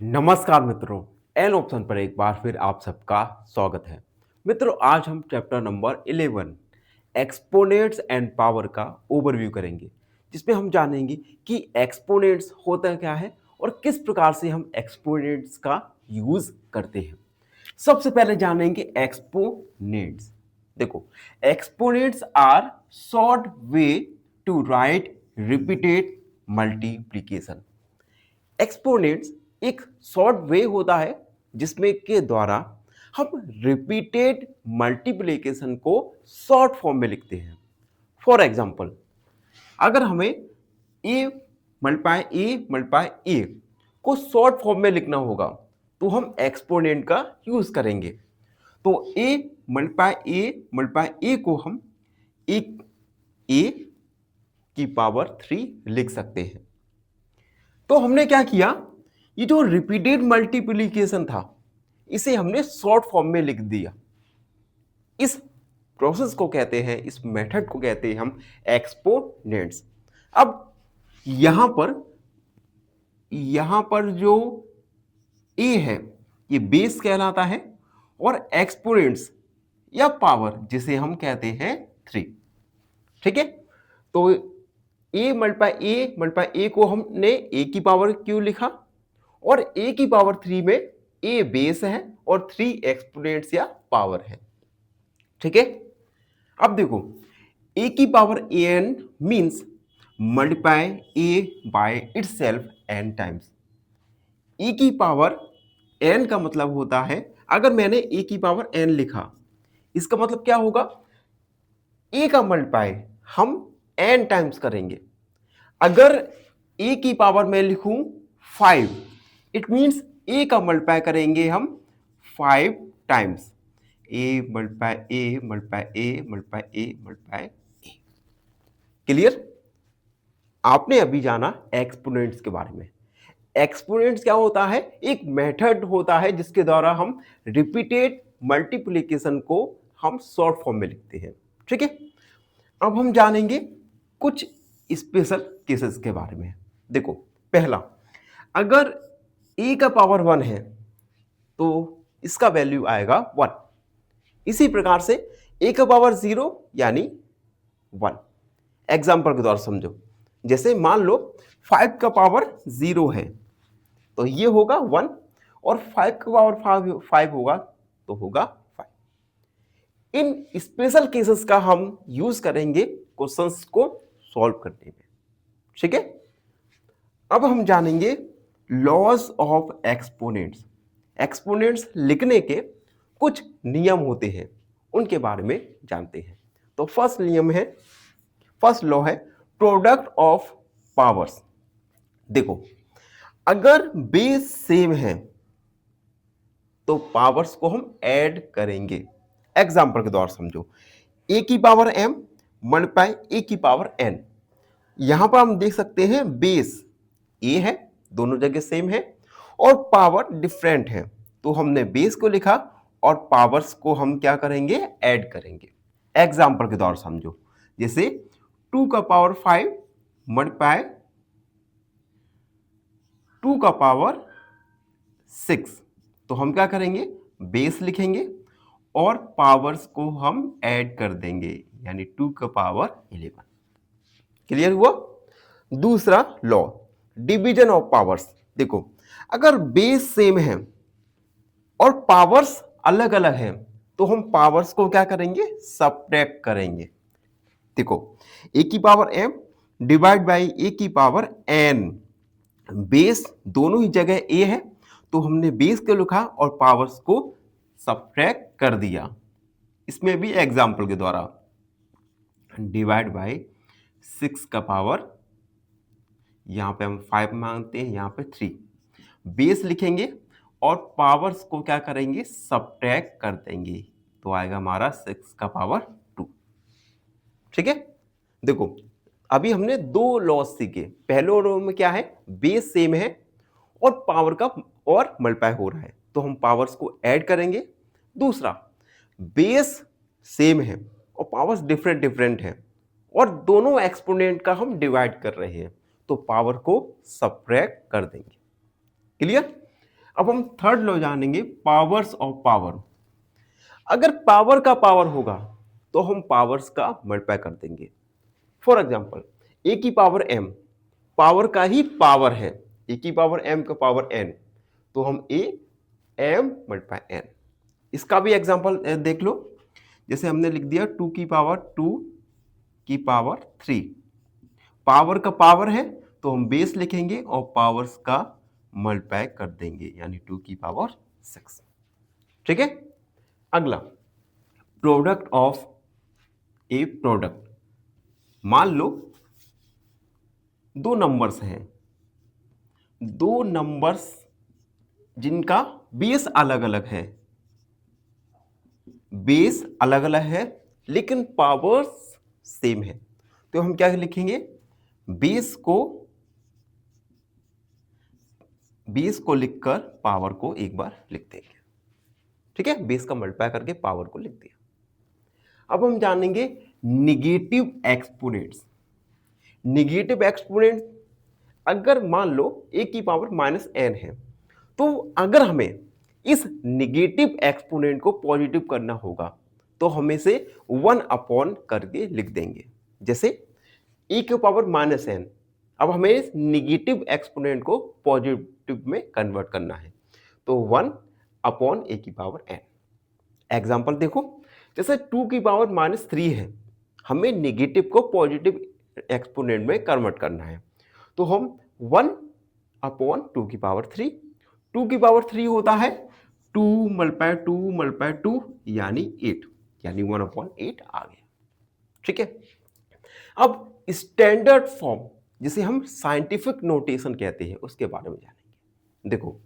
नमस्कार मित्रों, an option पर एक बार फिर आप सबका स्वागत है। मित्रों, आज हम chapter number 11 exponents and power का ओवरव्यू करेंगे, जिसमें हम जानेंगे कि एक्सपोनेंट्स होता क्या है और किस प्रकार से हम एक्सपोनेंट्स का यूज करते हैं। सबसे पहले जानेंगे एक्सपोनेंट्स। देखो, exponents are short way to write repeated multiplication. Exponents एक शॉर्ट वे होता है जिसमें के द्वारा हम रिपीटेड मल्टीप्लिकेशन को शॉर्ट फॉर्म में लिखते हैं। फॉर एग्जाम्पल, अगर हमें ए मल्टीप्लाई ए को शॉर्ट फॉर्म में लिखना होगा तो हम एक्सपोनेंट का यूज करेंगे। तो ए को हम एक ए की पावर 3 लिख सकते हैं। तो हमने क्या किया, ये जो रिपीटेड मल्टीप्लिकेशन था इसे हमने शॉर्ट फॉर्म में लिख दिया। इस प्रोसेस को कहते हैं, इस मेथड को कहते हैं हम एक्सपोनेंट्स। अब यहां पर जो ए है ये बेस कहलाता है और एक्सपोनेंट्स या पावर जिसे हम कहते हैं 3। ठीक है, तो ए को हमने ए की पावर क्यों लिखा और ए की पावर 3 में ए बेस है और 3 एक्सपोनेंट्स या पावर है। ठीक है, अब देखो, ए की power N means multiply A by itself N times. A की पावर एन का मतलब होता है, अगर मैंने ए की पावर एन लिखा इसका मतलब क्या होगा, ए का मल्टीप्लाई हम एन टाइम्स करेंगे। अगर ए की पावर मैं लिखूं 5, इट मीन्स ए का मल्टीप्लाई करेंगे हम 5 times. A multiply A multiply A multiply A multiply A. Clear? आपने अभी जाना एक्सपोनेंट्स के बारे में। एक्सपोनेंट्स क्या होता है, एक मेथड होता है जिसके द्वारा हम रिपीटेड मल्टीप्लिकेशन को हम शॉर्ट फॉर्म में लिखते हैं। ठीक है, अब हम जानेंगे कुछ स्पेशल केसेस के बारे में। देखो, पहला, अगर ए का पावर 1 है तो इसका वैल्यू आएगा 1। इसी प्रकार से ए का पावर 0 यानी 1। एग्जाम्पल के द्वारा समझो, जैसे मान लो 5 का पावर 0 है तो ये होगा 1 और 5 का पावर 5 होगा तो होगा 5। इन स्पेशल केसेस का हम यूज करेंगे क्वेश्चंस को सॉल्व करने में। ठीक है, अब हम जानेंगे लॉज ऑफ एक्सपोनेंट्स। एक्सपोनेंट्स लिखने के कुछ नियम होते हैं, उनके बारे में जानते हैं। तो फर्स्ट लॉ है प्रोडक्ट ऑफ पावर्स। देखो, अगर बेस सेम है तो पावर्स को हम ऐड करेंगे। एग्जाम्पल के द्वारा समझो, ए की पावर m मल्टीप्लाई ए की पावर n। यहां पर हम देख सकते हैं बेस ए है, दोनों जगह सेम है और पावर डिफरेंट है, तो हमने बेस को लिखा और पावर्स को हम क्या करेंगे, ऐड करेंगे। एग्जाम्पल के द्वारा समझो, जैसे 2 का पावर 5 मल्टीप्लाई 2 का पावर 6, तो हम क्या करेंगे, बेस लिखेंगे और पावर्स को हम ऐड कर देंगे, यानी 2 का पावर 11। क्लियर हुआ? दूसरा लॉ, डिवीजन ऑफ पावर्स। देखो, अगर बेस सेम है और पावर्स अलग अलग हैं तो हम पावर्स को क्या करेंगे, सब्ट्रैक्ट करेंगे। देखो, ए की पावर m डिवाइड बाई ए की पावर n। बेस दोनों ही जगह a है तो हमने बेस को लिखा और पावर्स को सब्ट्रैक्ट कर दिया। इसमें भी एग्जाम्पल के द्वारा डिवाइड बाई 6 का पावर, यहां पे हम 5 मांगते हैं, यहां पे 3। बेस लिखेंगे और पावर्स को क्या करेंगे, सब्ट्रैक्ट कर देंगे, तो आएगा हमारा 6 का पावर 2। ठीक है, देखो अभी हमने 2 लॉज सीखे। पहले लॉ में क्या है, बेस सेम है और पावर का और मल्टीप्लाई हो रहा है तो हम पावर्स को ऐड करेंगे। दूसरा, बेस सेम है और पावर्स डिफरेंट है और दोनों एक्सपोनेंट का हम डिवाइड कर रहे हैं तो पावर को सब्ट्रैक्ट कर देंगे। क्लियर? अब हम थर्ड लॉ जानेंगे, पावर्स ऑफ पावर। अगर पावर का पावर होगा तो हम पावर्स का मल्टीप्लाई कर देंगे। फॉर एग्जाम्पल, ए की पावर एम पावर का ही पावर है, ए की पावर एम का पावर एन, तो हम ए एम मल्टीप्लाई एन। इसका भी एग्जाम्पल देख लो, जैसे हमने लिख दिया 2 की पावर 2 की पावर 3। पावर का पावर है तो हम बेस लिखेंगे और पावर्स का मल्टीप्लाई कर देंगे, यानी 2 की पावर 6। ठीक है। अगला, प्रोडक्ट ऑफ ए प्रोडक्ट। मान लो दो नंबर्स हैं, दो नंबर्स जिनका बेस अलग अलग है, बेस अलग अलग है लेकिन पावर्स सेम है, तो हम क्या लिखेंगे, बेस को लिखकर पावर को एक बार लिख देंगे। ठीक है, बेस का मल्टीप्लाई करके पावर को लिख दिया। अब हम जानेंगे निगेटिव एक्सपोनेंट्स। निगेटिव एक्सपोनेंट, अगर मान लो ए की पावर माइनस एन है, तो अगर हमें इस निगेटिव एक्सपोनेंट को पॉजिटिव करना होगा तो हम इसे 1 अपॉन करके लिख देंगे। जैसे ए की पावर माइनस एन, अब हमें इस निगेटिव एक्सपोनेंट को पॉजिटिव में कन्वर्ट करना है, तो 1 अपॉन ए की पावर एन। एग्जाम्पल देखो, जैसे 2 की पावर माइनस 3 है, हमें निगेटिव को पॉजिटिव एक्सपोनेंट में कन्वर्ट करना है, तो हम 1 अपॉन 2 की पावर 3। 2 की पावर 3 होता है 2 मल्टीप्लाई 2 मल्टीप्लाई 2 यानी 8, यानी 1 अपॉन 8 आ गया। ठीक है। अब स्टैंडर्ड फॉर्म, जिसे हम साइंटिफिक नोटेशन कहते हैं, उसके बारे में जानेंगे। देखो,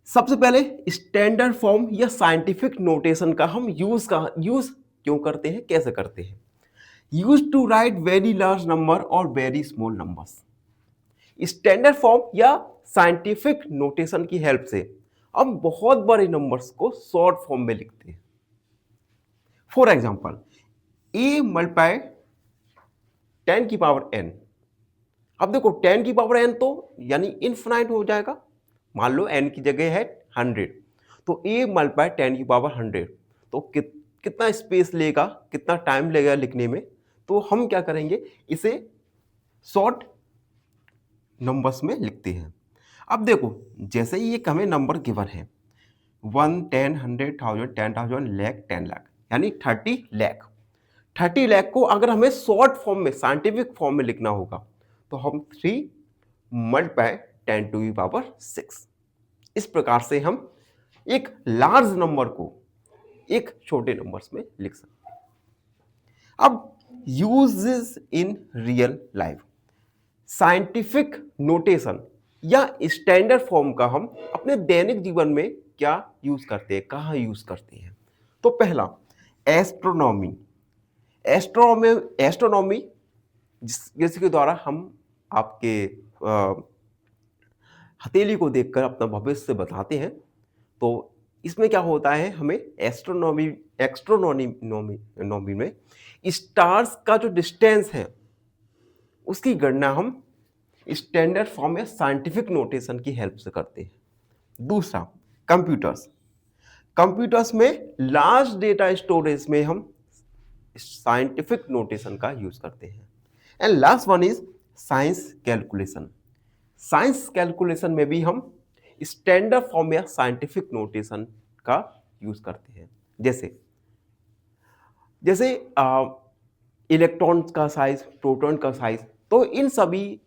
सबसे पहले स्टैंडर्ड फॉर्म या साइंटिफिक नोटेशन का हम यूज क्यों करते हैं, कैसे करते हैं। Use to write very large number और very small numbers. Standard form या साइंटिफिक नोटेशन की हेल्प से हम बहुत बड़े नंबर्स को शॉर्ट फॉर्म में लिखते हैं। फॉर एग्जाम्पल, ए मल्टीप्लाई 10 की पावर n। अब देखो 10 की पावर n तो यानी इनफिनाइट हो जाएगा। मान लो n की जगह है 100, तो a मल्टीप्लाई 10 की पावर 100, तो कितना स्पेस लेगा, कितना टाइम लेगा लिखने में, तो हम क्या करेंगे, इसे शॉर्ट नंबर्स में लिखते हैं। अब देखो, जैसे ही एक हमें नंबर गिवन है 1, 10, 100, 1000, 10,000, लाख, 10 लाख, यानी 30 लाख। 30 लाख को अगर हमें शॉर्ट फॉर्म में, साइंटिफिक फॉर्म में लिखना होगा, तो हम 3 मल्टीप्लाई 10 टू दी पावर 6। इस प्रकार से हम एक लार्ज नंबर को एक छोटे नंबर्स में लिख सकते हैं। अब uses in real life. Scientific notation या स्टैंडर्ड फॉर्म का हम अपने दैनिक जीवन में क्या यूज करते हैं, कहाँ यूज करते हैं। तो पहला, एस्ट्रोनॉमी। एस्ट्रोनॉमी जिसके द्वारा हम आपके हथेली को देखकर अपना भविष्य बताते हैं। तो इसमें क्या होता है, हमें एस्ट्रोनॉमी में स्टार्स का जो डिस्टेंस है उसकी गणना हम स्टैंडर्ड फॉर्म या साइंटिफिक नोटेशन की हेल्प से करते हैं। दूसरा, कंप्यूटर्स में लार्ज डेटा स्टोरेज में हम साइंटिफिक नोटेशन का यूज करते हैं। And last one is science calculation. Science calculation में भी हम स्टैंडर्ड फॉर्म या साइंटिफिक नोटेशन का यूज करते हैं। जैसे इलेक्ट्रॉन का साइज, प्रोटॉन का साइज, तो इन सभी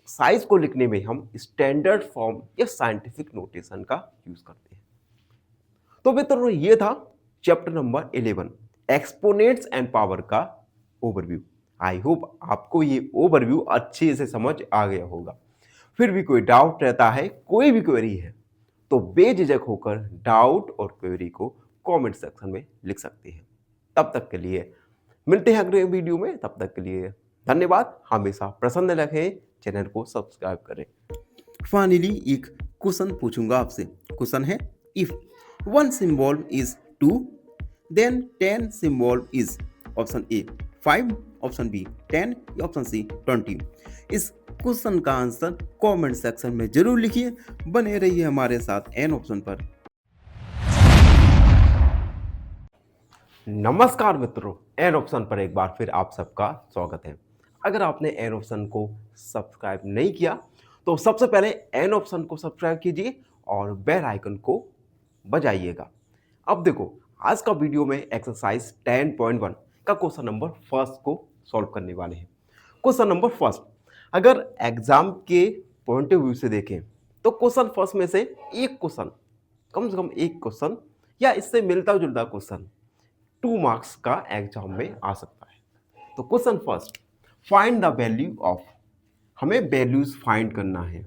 साइज को लिखने में हम स्टैंडर्ड फॉर्म या साइंटिफिक नोटेशन का यूज करते हैं। तो मित्रों, ये था chapter number 11, exponents and power का ओवरव्यू। आई होप आपको ये ओवरव्यू अच्छे से समझ आ गया होगा। फिर भी कोई डाउट रहता है, कोई भी क्वेरी है, तो बेझिझक होकर डाउट और क्वेरी को कमेंट सेक्शन में लिख सकते हैं। तब तक के लिए मिलते हैं अगले वीडियो में। तब तक के लिए धन्यवाद। हमेशा प्रसन्न रखें, चैनल को सब्सक्राइब करें। फाइनली एक क्वेश्चन पूछूंगा आपसे। क्वेश्चन है, if 1 symbol is 2, then 10 symbol is option A 5, option B 10, option C 20 is question का आंसर कमेंट सेक्शन में जरूर लिखिए। बने रहिए हमारे साथ एन ऑप्शन पर। नमस्कार मित्रों, एन ऑप्शन पर एक बार फिर आप सबका स्वागत है। अगर आपने एन ऑप्शन को सब्सक्राइब नहीं किया तो सबसे पहले एन ऑप्शन को सब्सक्राइब कीजिए और बेल आइकन को बजाइएगा। अब देखो, आज का वीडियो में एक्सरसाइज 10.1 का क्वेश्चन नंबर फर्स्ट को सॉल्व करने वाले हैं। क्वेश्चन नंबर फर्स्ट, अगर एग्जाम के पॉइंट ऑफ व्यू से देखें तो क्वेश्चन फर्स्ट में से एक क्वेश्चन, कम से कम एक क्वेश्चन या इससे मिलता जुलता क्वेश्चन 2 मार्क्स का एग्जाम में आ सकता है। तो question first, find the value of, हमें वैल्यूज फाइंड करना है।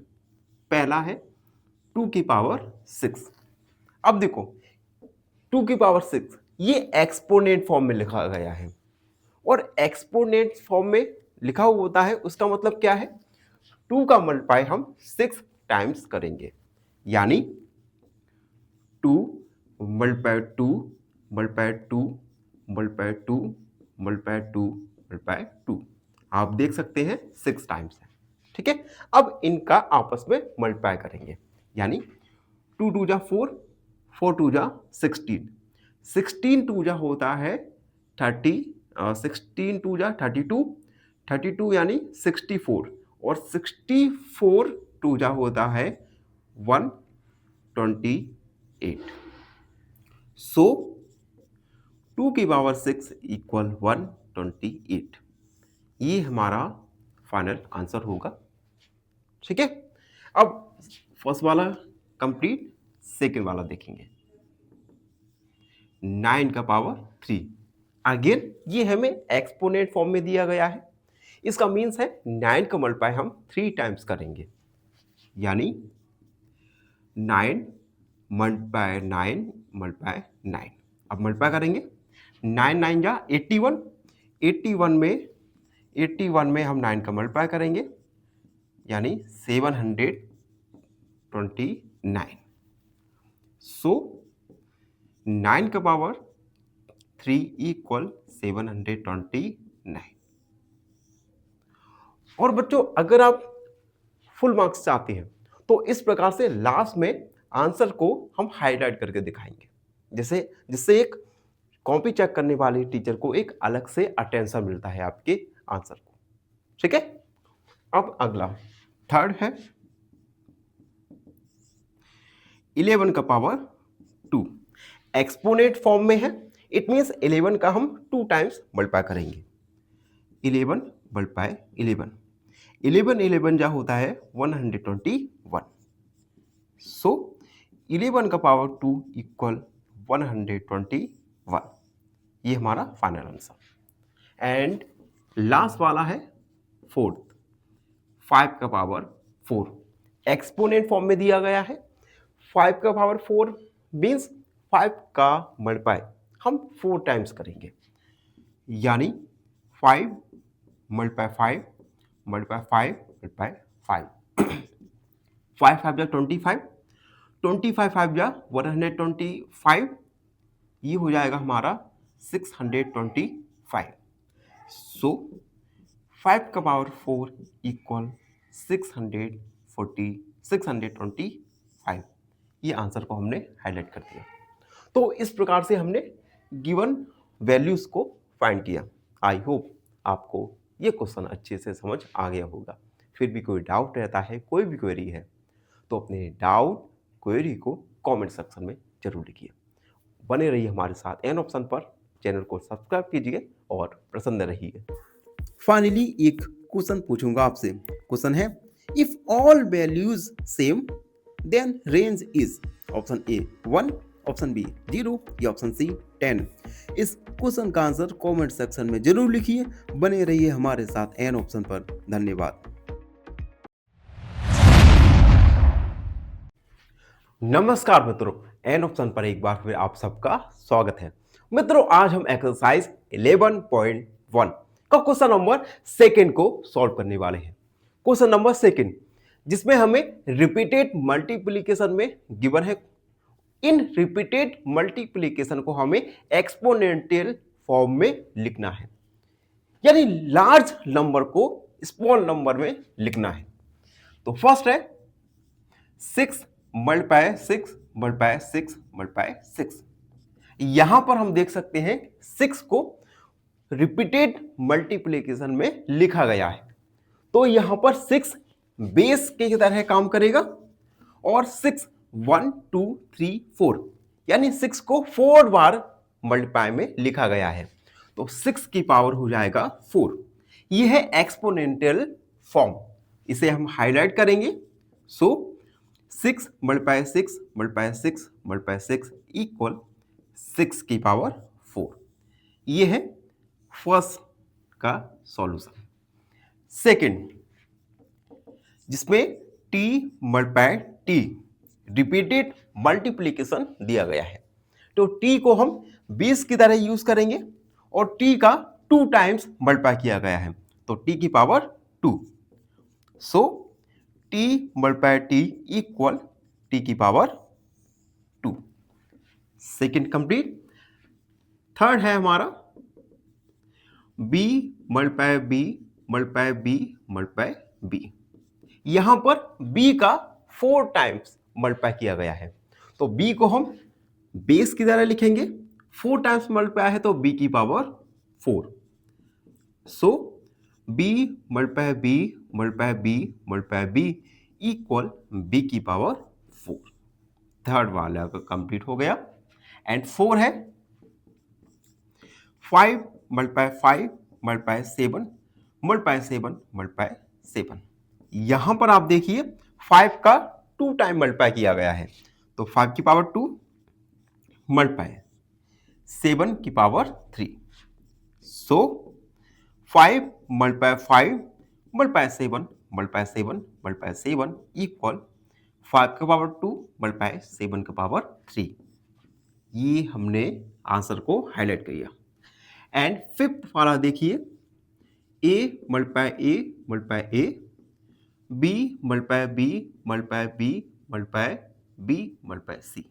पहला है 2 की पावर 6। अब देखो 2 की पावर 6 ये एक्सपोनेंट फॉर्म में लिखा गया है और एक्सपोनेंट फॉर्म में लिखा हुआ होता है, उसका मतलब क्या है, 2 का मल्टीप्लाई हम 6 टाइम्स करेंगे, यानी 2 multiply 2 multiply 2 multiply 2 multiply 2 multiply 2, आप देख सकते हैं 6 टाइम्स है। ठीक है, अब इनका आपस में मल्टीप्लाई करेंगे, यानी 2 2 जा 4, 4 2 जा 16, 16 2 जा होता है 30, 16 2 जा 32, 32 यानी 64 और 64 2 जा होता है 128। सो 2 की पावर 6 इक्वल 128, ये हमारा फाइनल आंसर होगा। ठीक है, अब फर्स्ट वाला कंप्लीट, सेकेंड वाला देखेंगे। 9 का पावर 3, अगेन ये हमें एक्सपोनेंट फॉर्म में दिया गया है, इसका मीन्स है 9 का मल्टीप्लाई हम 3 टाइम्स करेंगे, यानी 9 मल्टीप्लाई 9 मल्टीप्लाई 9। अब मल्टीप्लाई करेंगे, 9 9 जा 81, 81 में हम 9 का मल्टीप्लाई करेंगे, यानी 729। सो 9 का पावर 3 इक्वल 729। और बच्चों, अगर आप फुल मार्क्स चाहते हैं तो इस प्रकार से लास्ट में आंसर को हम हाईलाइट करके दिखाएंगे, जिससे एक कॉपी चेक करने वाले टीचर को एक अलग से अटेंशन मिलता है आपके आंसर को। ठीक है, अब अगला थर्ड है 11 का पावर 2, एक्सपोनेंट फॉर्म में है, इट मींस 11 का हम 2 टाइम्स मल्टीप्लाई करेंगे। 11 मल्टीप्लाई 11, 11 जा होता है 121। सो 11 का पावर 2 इक्वल 121, ये हमारा फाइनल आंसर। एंड लास्ट वाला है फोर्थ, 5 का पावर 4, एक्सपोनेंट फॉर्म में दिया गया है। 5 का पावर 4 मीन्स 5 का मल्टीप्लाई हम 4 टाइम्स करेंगे, यानी 5 मल्टीप्लाई 5 मल्टीप्लाई 5 मल्टीप्लाई 5, 5 5 जा 25, 25 5 जा 125, ये हो जाएगा हमारा 625। सो 5 का पावर 4 इक्वल 625, ये आंसर को हमने हाईलाइट कर दिया। तो इस प्रकार से हमने गिवन वैल्यूज को फाइंड किया। आई होप आपको ये क्वेश्चन अच्छे से समझ आ गया होगा। फिर भी कोई डाउट रहता है, कोई भी क्वेरी है, तो अपने डाउट क्वेरी को कमेंट सेक्शन में जरूर लिखिए। बने रहिए हमारे साथ एन ऑप्शन पर, चैनल को सब्सक्राइब कीजिए और प्रसन्न रहिए। फाइनली एक क्वेश्चन पूछूंगा आपसे। क्वेश्चन है, if all values same then range is option A 1, option B 0 या ऑप्शन सी 10। इस क्वेश्चन का आंसर कमेंट सेक्शन में जरूर लिखिए। बने रहिए हमारे साथ एन ऑप्शन पर। धन्यवाद। नमस्कार मित्रों, एन ऑप्शन पर एक बार फिर आप सबका स्वागत है। मित्रों, आज हम एक्सरसाइज 11.1 का क्वेश्चन नंबर सेकंड को सॉल्व करने वाले हैं। क्वेश्चन नंबर सेकंड, जिसमें हमें रिपीटेड मल्टीप्लिकेशन में गिवन है, इन रिपीटेड मल्टीप्लिकेशन को हमें एक्सपोनेंशियल फॉर्म में लिखना है, यानी लार्ज नंबर को स्मॉल नंबर में लिखना है। तो फर्स्ट है 6 मल्टीप्लाई 6 मल्टीप्लाई 6 मल्टीप्लाई 6। यहां पर हम देख सकते हैं 6 को रिपीटेड मल्टीप्लिकेशन में लिखा गया है, तो यहां पर 6 बेस के तरह काम करेगा और 6 1 2 3 4 यानी 6 को 4 बार मल्टीप्लाई में लिखा गया है, तो 6 की पावर हो जाएगा 4। यह है एक्सपोनेंशियल फॉर्म, इसे हम हाईलाइट करेंगे। सो 6 मल्टीप्लाई 6 मल्टीप्लाई 6 मल्टीप्लाई 6 इक्वल 6 की पावर 4। यह है फर्स्ट का सॉल्यूशन। सेकंड, जिसमें t multiply t repeated multiplication दिया गया है, तो t को हम 20 की तरह यूज करेंगे और t का 2 टाइम्स मल्टीप्लाई किया गया है, तो t की पावर 2। सो t multiply t equal t की पावर 2। Second complete. थर्ड है हमारा b multiply b multiply b multiply b। यहां पर b का 4 टाइम्स मल्टीप्लाई किया गया है, तो b को हम बेस की तरह लिखेंगे। 4 टाइम्स मल्टीप्लाई है तो b की पावर 4। सो b multiply b multiply b multiply b equal b की पावर 4। थर्ड वाला का कंप्लीट हो गया। एंड 4 है 5 मल्टीप्लाई 5 मल्टीप्लाई 7 मल्टीप्लाई 7 मल्टीप्लाई 7। यहां पर आप देखिए 5 का 2 टाइम मल्टीप्लाई किया गया है, तो 5 की पावर 2 मल्टीप्लाई 7 की पावर 3। सो 5 multiply 5 multiply 7 multiply 7 multiply 7 equal 5 का पावर 2 मल्टीप्लाई 7 का पावर 3। ये हमने आंसर को हाईलाइट किया। एंड फिफ्थ वाला देखिए a multiply a multiply a b multiply b multiply b multiply b multiply c।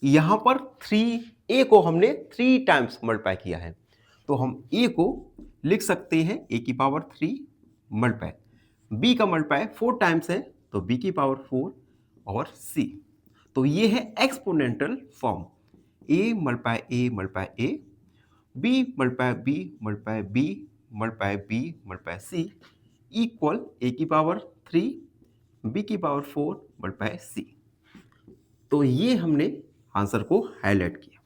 यहां पर 3a को हमने 3 टाइम्स मल्टीप्लाई किया है, तो हम a को लिख सकते हैं a की पावर 3 मल्टीप्लाई b का मल्टीप्लाई 4 टाइम्स है, तो b की पावर 4 और c। तो ये है exponential form a multiply a multiply a b multiply b multiply b multiply b multiply c equal a की पावर 3 b की पावर 4 मल्टीप्लाई c। तो ये हमने आंसर को हाईलाइट किया।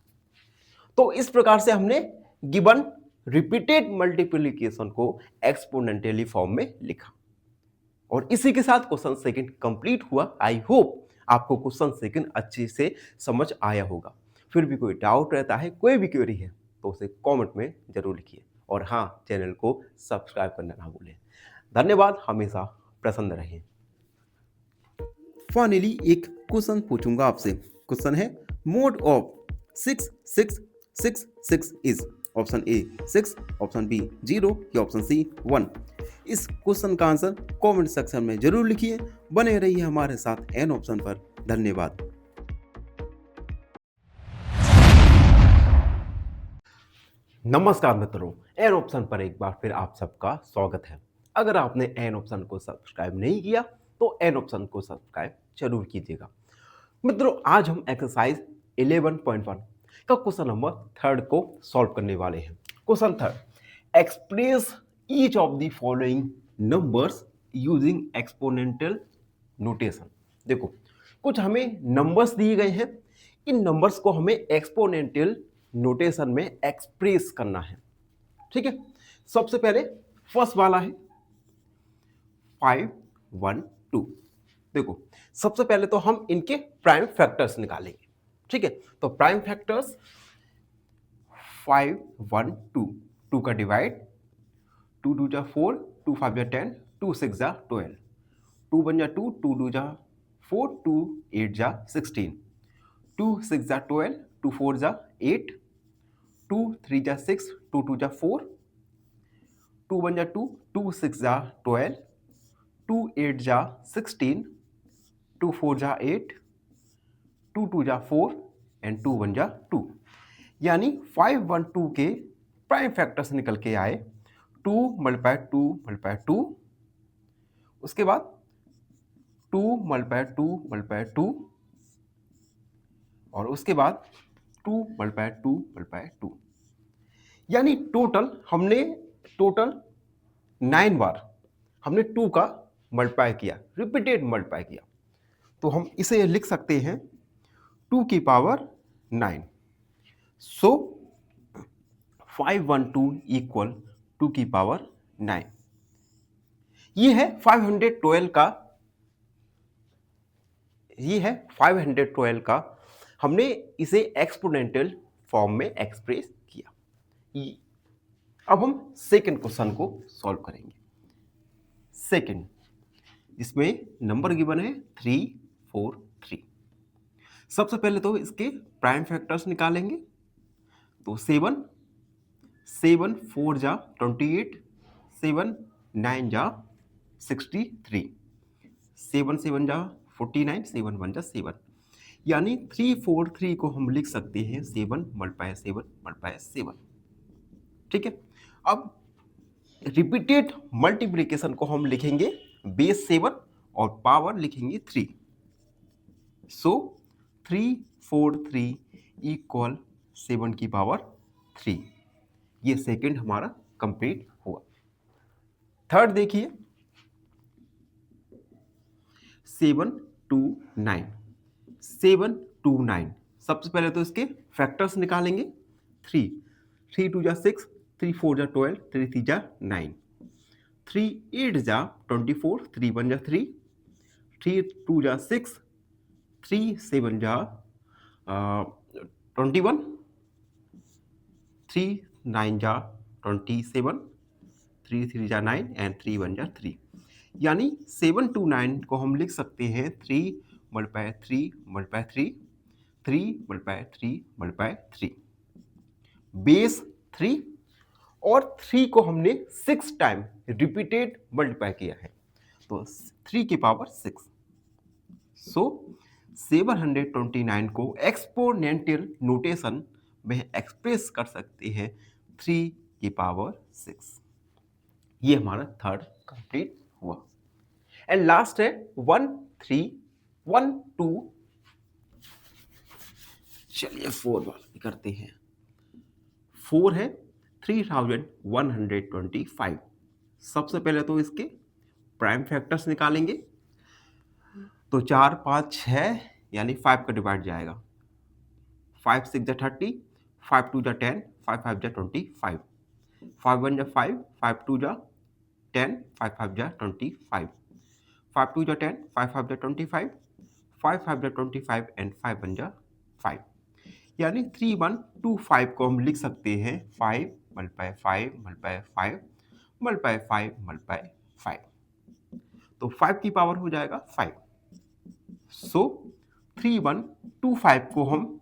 तो इस प्रकार से हमने गिवन रिपीटेड मल्टीप्लिकेशन को एक्सपोनेंशियली फॉर्म में लिखा और इसी के साथ क्वेश्चन सेकंड कंप्लीट हुआ। आई होप आपको क्वेश्चन सेकंड अच्छे से समझ आया होगा। फिर भी कोई डाउट रहता है, कोई भी क्वेरी है, तो उसे कमेंट में जरूर लिखिए और हाँ, चैनल को सब्सक्राइब करना ना भूलें। धन्यवाद, हमेशा प्रसन्न रहें। फाइनली एक क्वेश्चन पूछूंगा आपसे। क्वेश्चन है mode of 6 6 6 6 is option A 6, option B 0 या ऑप्शन सी 1। इस क्वेश्चन का आंसर कमेंट सेक्शन में जरूर लिखिए। बने रहिए हमारे साथ एन ऑप्शन पर। धन्यवाद। नमस्कार मित्रों, एन ऑप्शन पर एक बार फिर आप सबका स्वागत है। अगर आपने एन ऑप्शन को सब्सक्राइब नहीं किया तो एन ऑप्शन को सब्सक्राइब जरूर कीजिएगा। मित्रों, आज हम एक्सरसाइज 11.1 का क्वेश्चन नंबर 3 को सॉल्व करने वाले हैं। Question 3, express each of the following numbers using exponential notation. देखो, कुछ हमें नंबर्स दिए गए हैं, इन नंबर्स को हमें एक्सपोनेंशियल नोटेशन में एक्सप्रेस करना है। ठीक है, सबसे पहले फर्स्ट वाला है 5 1 2। देखो, सबसे पहले तो हम इनके प्राइम फैक्टर्स निकालेंगे। ठीक है, तो प्राइम फैक्टर्स 5 1 2, 2 का डिवाइड 2 2 जा 4, 2 5 जा 10, 2 6 जा 12, 2 1 जा 2, 2 2 जा 4, 2 8 जा 16, 2 6 जा 12, 2 4 जा 8, 2 3 जा 6, 2 2 जा 4, 2 1 जा 2, 2 6 जा 12, 2 8 जा 16, 2 4 जा 8, 2 2 जा 4 एंड 2 1 जा 2। यानी 5 1 2 के प्राइम फैक्टर्स निकल के आए 2 मल्टीप्लाई 2 मल्टीप्लाई 2 उसके बाद 2 मल्टीप्लाई 2 मल्टीप्लाई 2 और उसके बाद 2 मल्टीप्लाई 2 मल्टीप्लाई 2, यानी टोटल 9 बार हमने 2 का मल्टीप्लाई किया, रिपीटेड मल्टीप्लाई किया। तो हम इसे लिख सकते हैं 2 की पावर 9। सो 512 इक्वल 2 की पावर 9। ये है 512 का हमने इसे एक्सपोनेंशियल फॉर्म में एक्सप्रेस किया। अब हम सेकंड क्वेश्चन को सॉल्व करेंगे। सेकंड, इसमें नंबर गिवन है 3, 4, 3। सबसे पहले तो इसके प्राइम फैक्टर्स निकालेंगे। तो 7 4 जा 28, 7 9 जा 63, 7 7 जा 49, 7 1 जा 7, यानी 343 को हम लिख सकते हैं 7 मल्टीप्लाई 7 मल्टीप्लाई 7। ठीक है, अब रिपीटेड मल्टीप्लिकेशन को हम लिखेंगे बेस 7 और पावर लिखेंगे 3। सो 343 इक्वल 7 की पावर 3। ये सेकंड हमारा कंप्लीट हुआ। थर्ड देखिए 7 2 9, 7 2 9। सबसे पहले तो इसके फैक्टर्स निकालेंगे। 3 2 जा 6, 3 4 जा 12, 3 3 जा 9, 3 8 जा 24, 3 1 जा 3, 3 2 जा 6, 3 7 जा 21, 3 9 जा 27, 3 3 जा 9 एंड 3 1 जा 3, यानी 7 2 9 को हम लिख सकते हैं 3 multiply 3 multiply 3, 3 multiply 3 multiply 3, base 3 और 3 को हमने 6 टाइम रिपीटेड मल्टीप्लाई किया है, तो 3 की पावर 6। सो 729 को एक्सपोनेंशियल नोटेशन में एक्सप्रेस कर सकते हैं 3 की पावर 6। ये हमारा थर्ड कंप्लीट हुआ। एंड लास्ट है 1 3 1 2। चलिए 4 वाला भी करते हैं। 4 है 3125। सबसे पहले तो इसके प्राइम फैक्टर्स निकालेंगे। तो 4 5 6, यानी 5 का डिवाइड जाएगा। 5 6 जा 30, 5 2 जा 10, 5 5 जा 25, 5 1 जा 5, 5 2 जा 10, 5 5 जा 25, 5 2 जा 10, 5 5 जा 25, 5 5 जा 25 एंड 5 1 जा 5, यानी 3125 को हम लिख सकते हैं 5 मल्टीप्लाई 5 मल्टीप्लाई 5 मल्टीप्लाई 5 मल्टीप्लाई 5, तो 5 की पावर हो जाएगा 5। सो 3125 को हम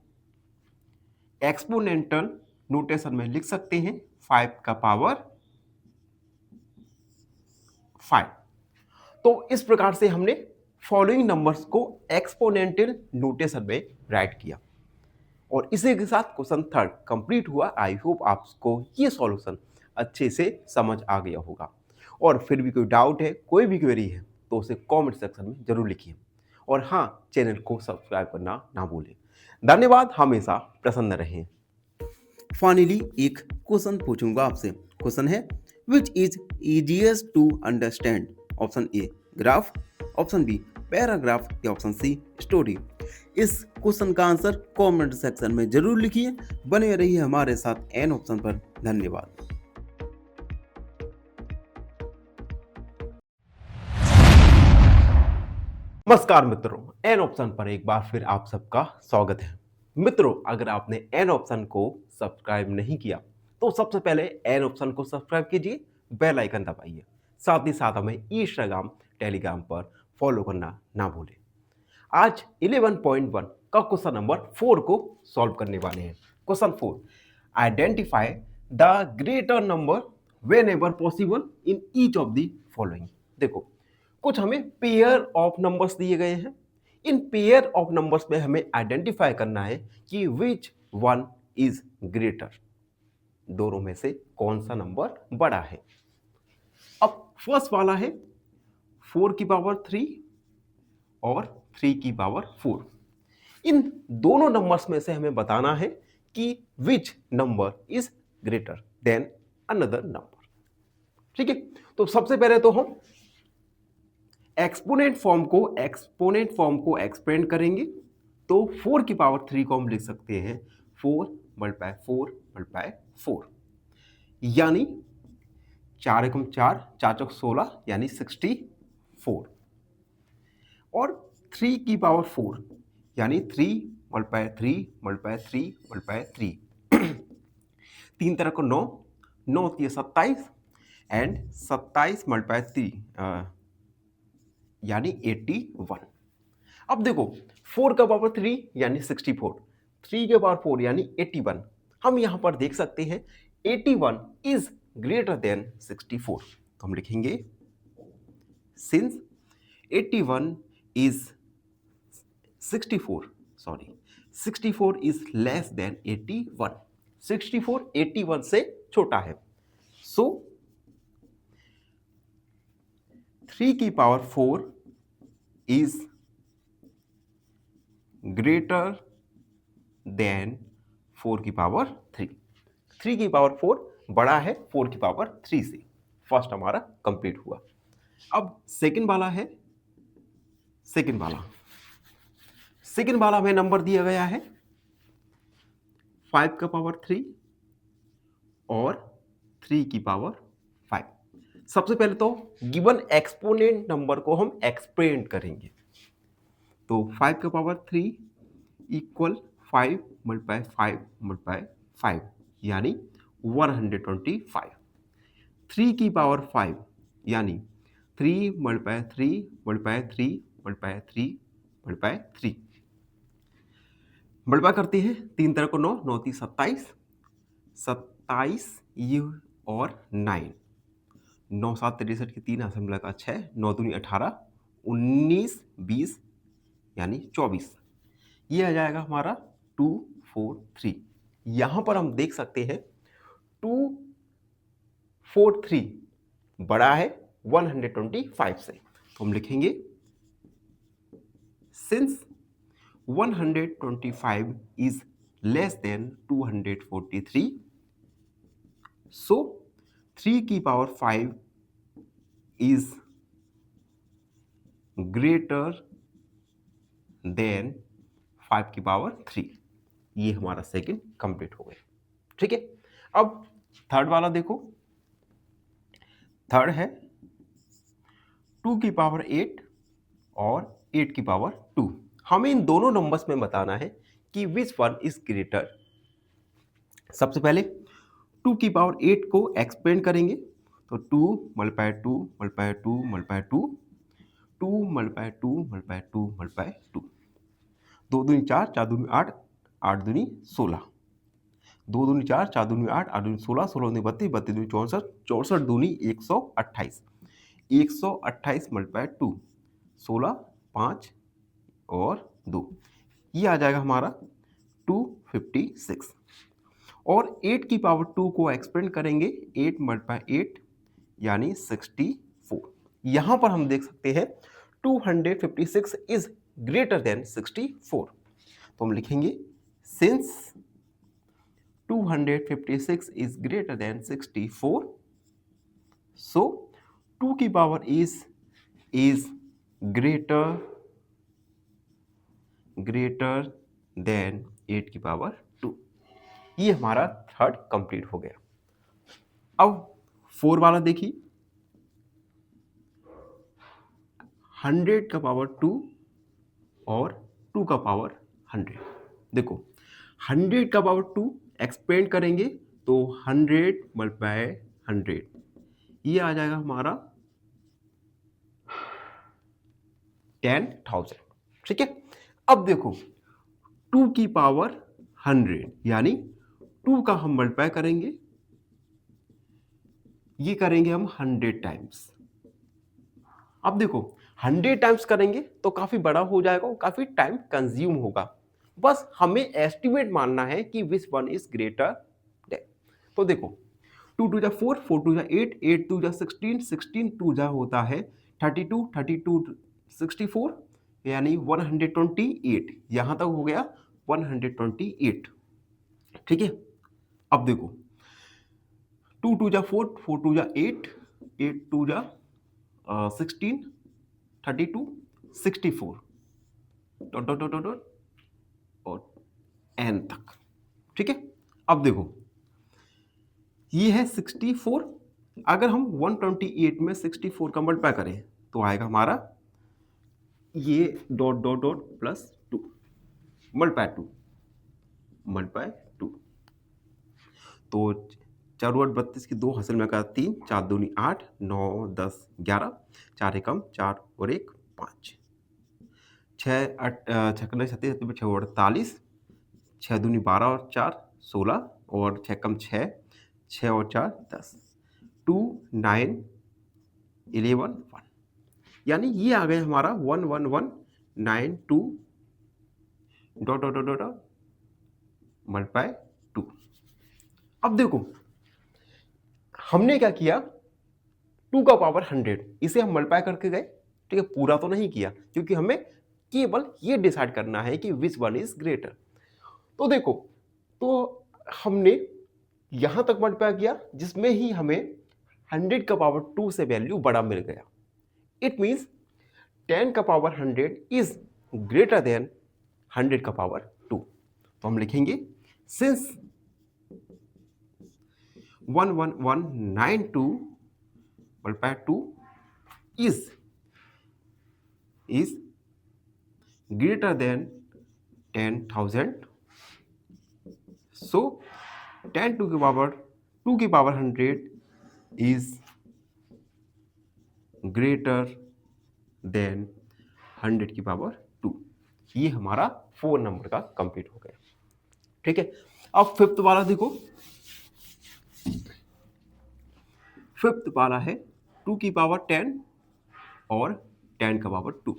एक्सपोनेंशियल नोटेशन में लिख सकते हैं 5 का पावर 5। तो इस प्रकार से हमने फॉलोइंग नंबर्स को एक्सपोनेंशियल नोटेशन में राइट किया और इसी के साथ क्वेश्चन थर्ड कंप्लीट हुआ। आई होप आपको ये सॉल्यूशन अच्छे से समझ आ गया होगा, और फिर भी कोई डाउट है, कोई भी क्वेरी है तो उसे कमेंट सेक्शन में जरूर लिखिए, और हाँ, चैनल को सब्सक्राइब करना ना भूलें। धन्यवाद, हमेशा प्रसन्न रहें। फाइनली एक क्वेश्चन पूछूंगा आपसे। क्वेश्चन है which is easiest to understand? Option A graph, option B paragraph या ऑप्शन सी स्टोरी। इस क्वेश्चन का आंसर कमेंट सेक्शन में जरूर लिखिए। बने रहिए हमारे साथ एन ऑप्शन पर। धन्यवाद। नमस्कार मित्रों, एन ऑप्शन पर एक बार फिर आप सबका स्वागत है। मित्रों, अगर आपने एन ऑप्शन को सब्सक्राइब नहीं किया तो सबसे पहले एन ऑप्शन को सब्सक्राइब कीजिए, बेल आइकन दबाइए, साथ ही साथ हमें इंस्टाग्राम टेलीग्राम पर फॉलो करना ना भूलें। आज 11.1 का क्वेश्चन नंबर 4 को सॉल्व करने वाले हैं। Question 4, identify the greater number when ever possible in each of the following. देखो, कुछ हमें पेयर ऑफ नंबर्स दिए गए हैं। इन पेयर ऑफ नंबर्स में हमें आइडेंटिफाई करना है कि विच वन इज ग्रेटर, दोनों में से कौन सा नंबर बड़ा है। अब फर्स्ट वाला है 4 की पावर 3 और 3 की पावर 4। इन दोनों नंबर्स में से हमें बताना है कि which number is greater then another number. ठीक है, तो सबसे पहले तो हम एक्सपोनेंट फॉर्म को एक्सपेंड करेंगे। तो 4 की पावर 3 को हम लिख सकते हैं 4 मल्टीप्लाई 4 मल्टीप्लाई 4, यानी 4 एकम 4, 4 चौक 16 यानी 64। और 3 की पावर 4 यानी 3 मल्टीप्लाई 3 मल्टीप्लाई 3 मल्टीप्लाई 3 3 तरह को 9, 9 की 27 एंड 27 मल्टीप्लाई 3 यानी 81। अब देखो 4 का पावर 3 यानी 64, 3 के पावर 4 यानी 81। हम यहां पर देख सकते हैं 81 इज ग्रेटर देन 64। तो हम लिखेंगे since 81 is 64 is less than 81। 64 81 से छोटा है। सो 3 की पावर 4 इज ग्रेटर देन 4 की पावर 3। 3 की पावर 4 बड़ा है 4 की पावर 3 से। फर्स्ट हमारा कंप्लीट हुआ। अब सेकंड वाला में नंबर दिया गया है 5 का पावर 3 और 3 की पावर 5। सबसे पहले तो गिवन एक्सपोनेंट नंबर को हम एक्सपेंड करेंगे। तो 5 का पावर 3 इक्वल 5 मल्टीप्लाई 5 मल्टीप्लाई 5 यानी 125। 3 की पावर 5 यानी 3 multiply 3 multiply 3 multiply 3 multiply 3 multiply करते हैं 3 तरह को 9, 9 3 27, 27 ये और 9, 9 7 63 की 3 असम लगा 6, 9 दूनी 18, 19 20 यानी 24। ये आ जाएगा हमारा 243। यहां पर हम देख सकते हैं 243 बड़ा है 125 से। तो हम लिखेंगे सिंस 125 इज लेस देन 243, सो 3 की पावर 5 इज ग्रेटर देन 5 की पावर 3। ये हमारा सेकंड कंप्लीट हो गया। ठीक है, अब थर्ड वाला देखो। थर्ड है 2 की पावर 8 और 8 की पावर 2। हमें इन दोनों नंबर्स में बताना है कि विच वन इज ग्रेटर। सबसे पहले 2 की पावर 8 को एक्सपेंड करेंगे। तो 2 multiply 2 multiply 2 multiply 2, 2 multiply 2 multiply 2 multiply 2, 2 दूनी 4, 4 दूनी 8, 8 दूनी 16, 2 दूनी 4, 4 दूनी 8, 8 दूनी 16, 16 दूनी 32, 32 दूनी 64, 64 दूनी 128, 128 मल्टीप्लाई 2, 16 5 और 2, ये आ जाएगा हमारा 256। और 8 की पावर 2 को एक्सपेंड करेंगे 8 मल्टीप्लाई 8 यानी 64। यहां पर हम देख सकते हैं 256 इज ग्रेटर देन 64। तो हम लिखेंगे सिंस 256 इज ग्रेटर देन 64, सो 2 की पावर इज ग्रेटर देन 8 की पावर 2। ये हमारा थर्ड कंप्लीट हो गया। अब 4 वाला देखिए 100 का पावर 2 और 2 का पावर 100। देखो 100 का पावर 2 एक्सपेंड करेंगे तो 100 मल्टीप्लाई 100, ये आ जाएगा हमारा 10,000। ठीक है, अब देखो 2 की पावर 100 यानी 2 का हम मल्टीप्लाई करेंगे, ये करेंगे हम 100 टाइम्स। अब देखो 100 टाइम्स करेंगे तो काफी बड़ा हो जाएगा और काफी टाइम कंज्यूम होगा। बस हमें एस्टिमेट मानना है कि which one is greater then. तो देखो 2 2 जा 4, 4 2 जा 8, 8 2 जा 16, 16 2 जा होता है 32 32 64 यानी 128, यहाँ तक हो गया 128। ठीक है, अब देखो 2 2 जा 4, 4 2 जा 8, 8 2 जा 16, 32 64 डॉट डॉट डॉट डॉट और एन तक। ठीक है, अब देखो ये है 64, अगर हम 128 में 64 का मल्टीप्लाई करें तो आएगा हमारा ये dot dot dot plus 2 multiply 2 तो 4 8 32 की 2 हासिल में का 3, 4 दूनी 8, 9 10 11, 4 एकम 4 और 1 5, 6 6 36 6 48, 6 दूनी 12 और 4 16 और 6 कम 6, 6 और 4 10, 2 9 11 1, यानी ये आ गया हमारा 11192 dot dot dot dot multiply 2। अब देखो हमने क्या किया, 2 का पावर 100 इसे हम मल्टीप्लाई करके गए। ठीक है, पूरा तो नहीं किया क्योंकि हमें केवल ये डिसाइड करना है कि विच वन इज ग्रेटर। तो देखो, तो हमने यहां तक मल्टीप्लाई किया जिसमें ही हमें 100 का पावर 2 से वैल्यू बड़ा मिल गया। इट मीन्स 10 का पावर 100 इज ग्रेटर देन 100 का पावर 2। तो हम लिखेंगे since 11192 multiplied 2 is greater than 10,000, so 10 to the power 2 की पावर 100 is greater than 100 की पावर 2। ये हमारा 4 नंबर का कंप्लीट हो गया। ठीक है, अब फिफ्थ वाला देखो, फिफ्थ वाला है 2 की पावर 10 और 10 का पावर 2।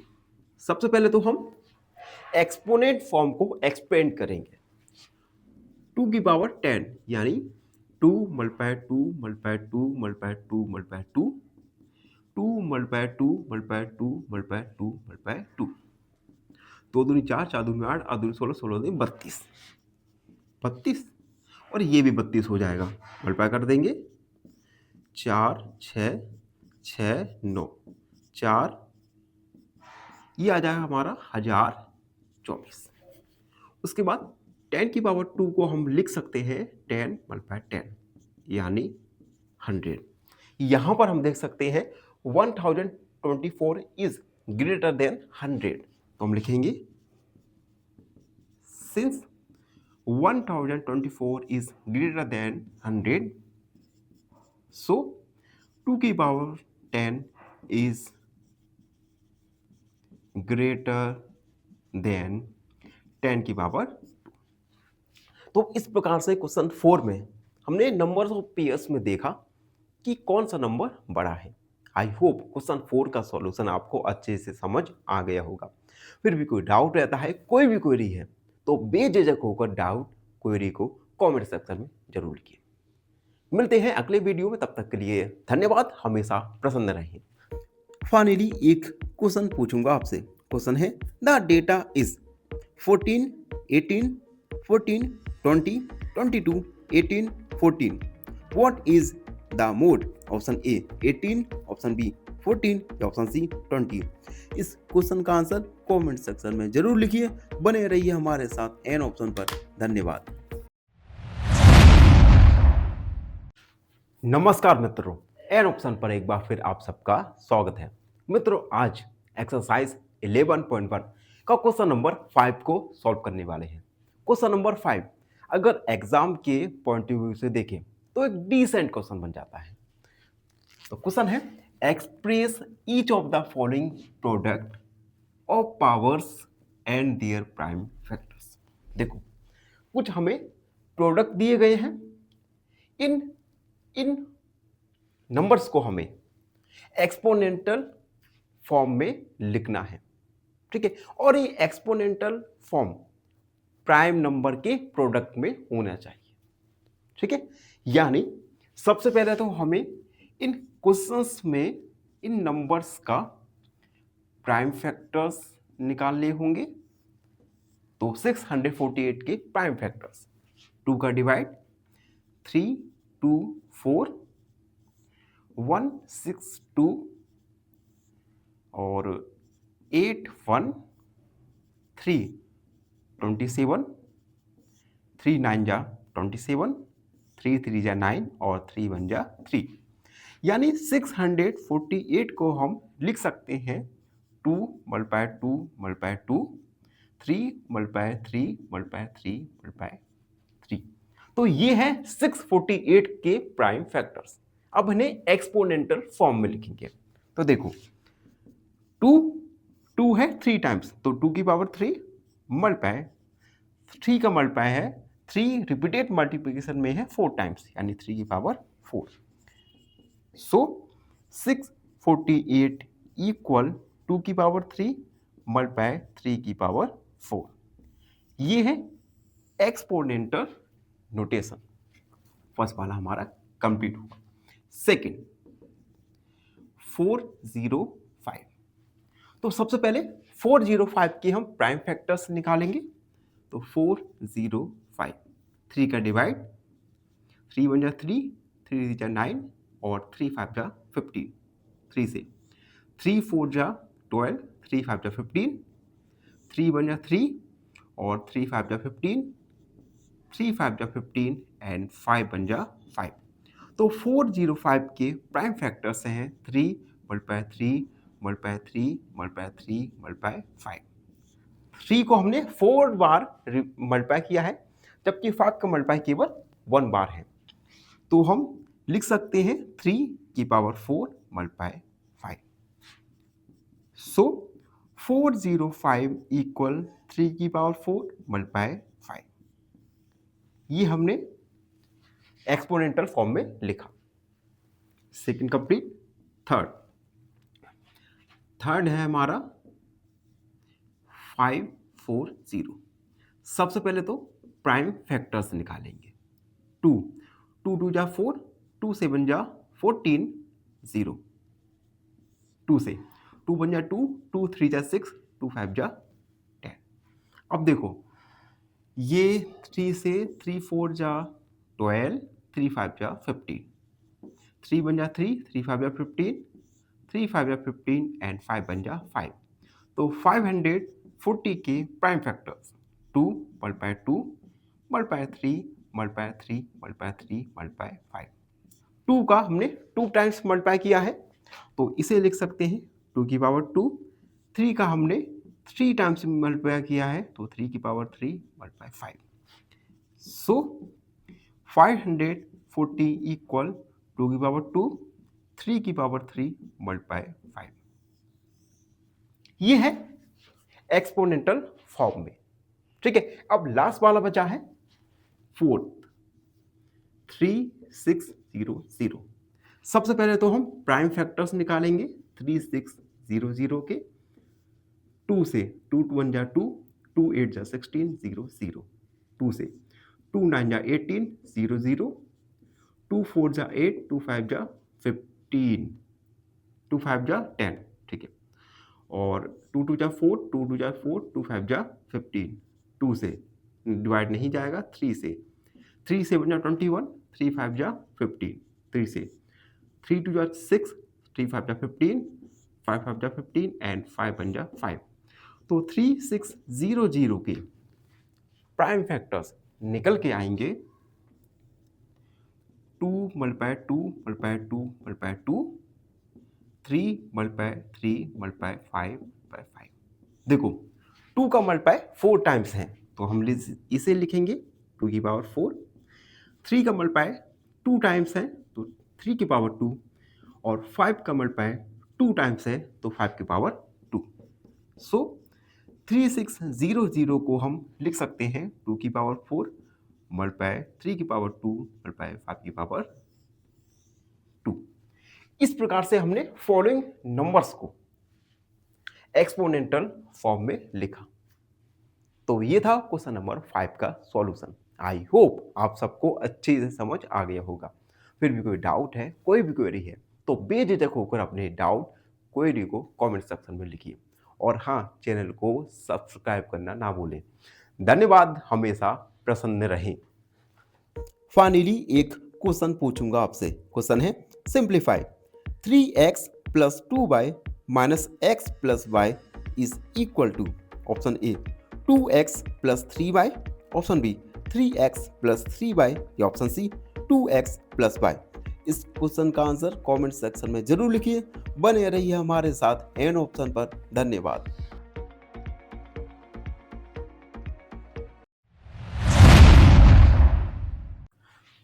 सबसे पहले तो हम एक्सपोनेंट फॉर्म को एक्सपेंड करेंगे। 2 की पावर 10 यानी 2 multiply 2 multiply 2 multiply 2 multiply 2, 2 multiply 2 multiply 2 multiply 2 multiply 2, 2 दूनी 4, 4 दूनी 8, 8 दूनी 16, 16 दूनी 32, 32 और ये भी 32 हो जाएगा। मल्टीप्लाई कर देंगे 4 6 6 9 4, ये आ जाएगा हमारा 1024। उसके बाद 10 की पावर 2 को हम लिख सकते हैं 10 मल्टीप्लाई 10 यानी 100। यहां पर हम देख सकते हैं 1024 इज ग्रेटर देन 100, तो हम लिखेंगे since 1024 is greater then 100, so 2 की पावर 10 is greater than 10 की पावर 2। तो इस प्रकार से क्वेश्चन 4 में हमने नंबर्स ऑफ पेयर्स में देखा कि कौन सा नंबर बड़ा है। आई होप क्वेश्चन 4 का सॉल्यूशन आपको अच्छे से समझ आ गया होगा। फिर भी कोई डाउट रहता है, कोई भी क्वेरी है, तो बेझिझक होकर डाउट क्वेरी को कमेंट सेक्शन में जरूर लिखिए। मिलते हैं अगले वीडियो में, तब तक के लिए धन्यवाद। हमेशा प्रसन्न रहें। फाइनली एक क्वेश्चन पूछूंगा आपसे। क्वेश्चन है the data is 14 18 14 20 22 18 14, what is the mode? Option A 18, option B 14 या ऑप्शन सी 20। इस क्वेश्चन का आंसर कमेंट सेक्शन में जरूर लिखिए। बने रहिए हमारे साथ एन ऑप्शन पर। धन्यवाद। नमस्कार मित्रों, एन ऑप्शन पर एक बार फिर आप सबका स्वागत है। मित्रों, आज एक्सरसाइज 11.1 का क्वेश्चन नंबर 5 को सॉल्व करने वाले हैं। क्वेश्चन नंबर 5 अगर एग्जाम के पॉइंट ऑफ व्यू से देखें तो एक डिसेंट क्वेश्चन बन जाता है। तो क्वेश्चन है express each of the following product of powers and their prime factors. देखो, कुछ हमें प्रोडक्ट दिए गए हैं, इन नंबर्स को हमें एक्सपोनेंटल फॉर्म में लिखना है। ठीक है, और ये एक्सपोनेंटल फॉर्म प्राइम नंबर के प्रोडक्ट में होना चाहिए। ठीक है, यानी सबसे पहले तो हमें इन क्वेश्चंस में इन नंबर्स का प्राइम फैक्टर्स निकालने होंगे। तो 648 के प्राइम फैक्टर्स, 2 का डिवाइड 3 2 4 1 6 2 और 8 1 3 27, 3 9 जा 27, 3 3 जा 9 और 3 1 जा 3, यानी 648 को हम लिख सकते हैं 2 multiply 2 multiply 2, 3 multiply 3 multiply 3 multiply 3। तो ये है 648 के प्राइम फैक्टर्स। अब इन्हें एक्सपोनेंटल फॉर्म में लिखेंगे। तो देखो 2 है 3 टाइम्स, तो 2 की पावर 3 मल्टीप्लाई 3 का मल्टीप्लाई है 3 रिपीटेड मल्टीप्लिकेशन में है 4 टाइम्स, यानी 3 की पावर 4। सो 648 इक्वल 2 की पावर 3 मल्टीप्लाई 3 की पावर 4। ये है एक्सपोनेंटल नोटेशन। फर्स्ट वाला हमारा कंप्लीट हुआ। सेकंड 405। तो सबसे पहले 405 के हम प्राइम फैक्टर्स निकालेंगे। तो 405, 3 का डिवाइड, 3 1 जा 3, 3 जा 9 और 3 5 जा 15, 3 से 3 4 जा 12, 3 5 जा 15, 3 1 जा 3 और 3 5 जा 15, 3 5 जा 15 एंड 5 1 जा 5। तो 405 के प्राइम फैक्टर्स हैं 3 मल्टीप्लाई 3 मल्टीप्लाई 3 मल्टीप्लाई 3 मल्टीप्लाई 5। 3 को हमने 4 बार मल्टीप्लाई किया है, जबकि 5 का मल्टीप्लाई केवल 1 बार है। तो हम लिख सकते हैं 3 की पावर 4 मल्टीप्लाई 5। सो 405 इक्वल 3 की पावर 4 मल्टीप्लाई 5। ये हमने एक्सपोनेंटल फॉर्म में लिखा। Second complete. थर्ड है हमारा 540। सबसे पहले तो प्राइम फैक्टर्स निकालेंगे। 2 2 2 जा 4, 2 7 जा 14, 0, 2 से 2 1 जा 2, 2 3 जा 6, 2 5 जा 10। अब देखो ये 3 से 3 4 जा 12, 3 5 जा 15, 3 1 जा 3, 3 5 जा 15, 3 5 जा 15 एंड 5 1 जा 5। तो 540 के prime factors 2 multiply 2 multiply 3 multiply 3 multiply 3 multiply 5। 2 का हमने 2 टाइम्स मल्टीप्लाई किया है, तो इसे लिख सकते हैं 2 की पावर 2। 3 का हमने 3 टाइम्स मल्टीप्लाई किया है, तो 3 की पावर 3 मल्टीप्लाई 5। सो 540 इक्वल 2 की पावर 2, 3 की पावर 3 मल्टीप्लाई 5। ये है एक्सपोनेंटल फॉर्म में। ठीक है, अब लास्ट वाला बचा है फोर्थ 3600। सबसे पहले तो हम प्राइम फैक्टर्स निकालेंगे 3600 के। 2 से 2 1 जा 2, 2 8 जा 16, 0 0, 2 से 2 9 जा 18, 0 0, 2 4 जा 8, 2 5 जा 15, 2 5 जा 10। ठीक है, और 2 2 जा 4, 2 2 जा 4, 2 5 जा 15, 2 से डिवाइड नहीं जाएगा, 3 से 3 7 जा 21, 3 5 जा 15, 3 से 3 2 जा 6, 3 5 जा 15, 5 5 जा 15 एंड 5 1 जा 5। तो 3600 के प्राइम फैक्टर्स निकल के आएंगे 2 multiply 2 multiply 2 multiply 2, 3 multiply 3 multiply 5 multiply 5। देखो 2 का मल्टीप्लाई 4 टाइम्स है, तो हम इसे लिखेंगे 2 की पावर 4। 3 का मल्टीप्लाई 2 टाइम्स है, तो 3 की पावर 2, और 5 का मल्टीप्लाई 2 टाइम्स है, तो 5 की पावर 2। सो 3600 को हम लिख सकते हैं 2 की पावर 4 मल्टीप्लाई 3 की पावर 2 मल्टीप्लाई 5 की पावर 2। इस प्रकार से हमने फॉलोइंग नंबर्स को एक्सपोनेंटल फॉर्म में लिखा। तो ये था क्वेश्चन नंबर 5 का सॉल्यूशन। आई होप आप सबको अच्छे से समझ आ गया होगा। फिर भी कोई डाउट है, कोई भी क्वेरी है, तो बेझिझक होकर अपने डाउट क्वेरी को कमेंट सेक्शन में लिखिए और हाँ, चैनल को सब्सक्राइब करना ना भूलें। धन्यवाद, हमेशा प्रसन्न रहें। फाइनली एक क्वेश्चन पूछूंगा आपसे। क्वेश्चन है simplify 3x plus 2y minus x plus Y is equal to option A 2x plus 3y, option B 3x plus 3y या option C 2x plus y। इस क्वेश्चन का आंसर कमेंट सेक्शन में जरूर लिखिए। बने रहिए हमारे साथ एन ऑप्शन पर। धन्यवाद।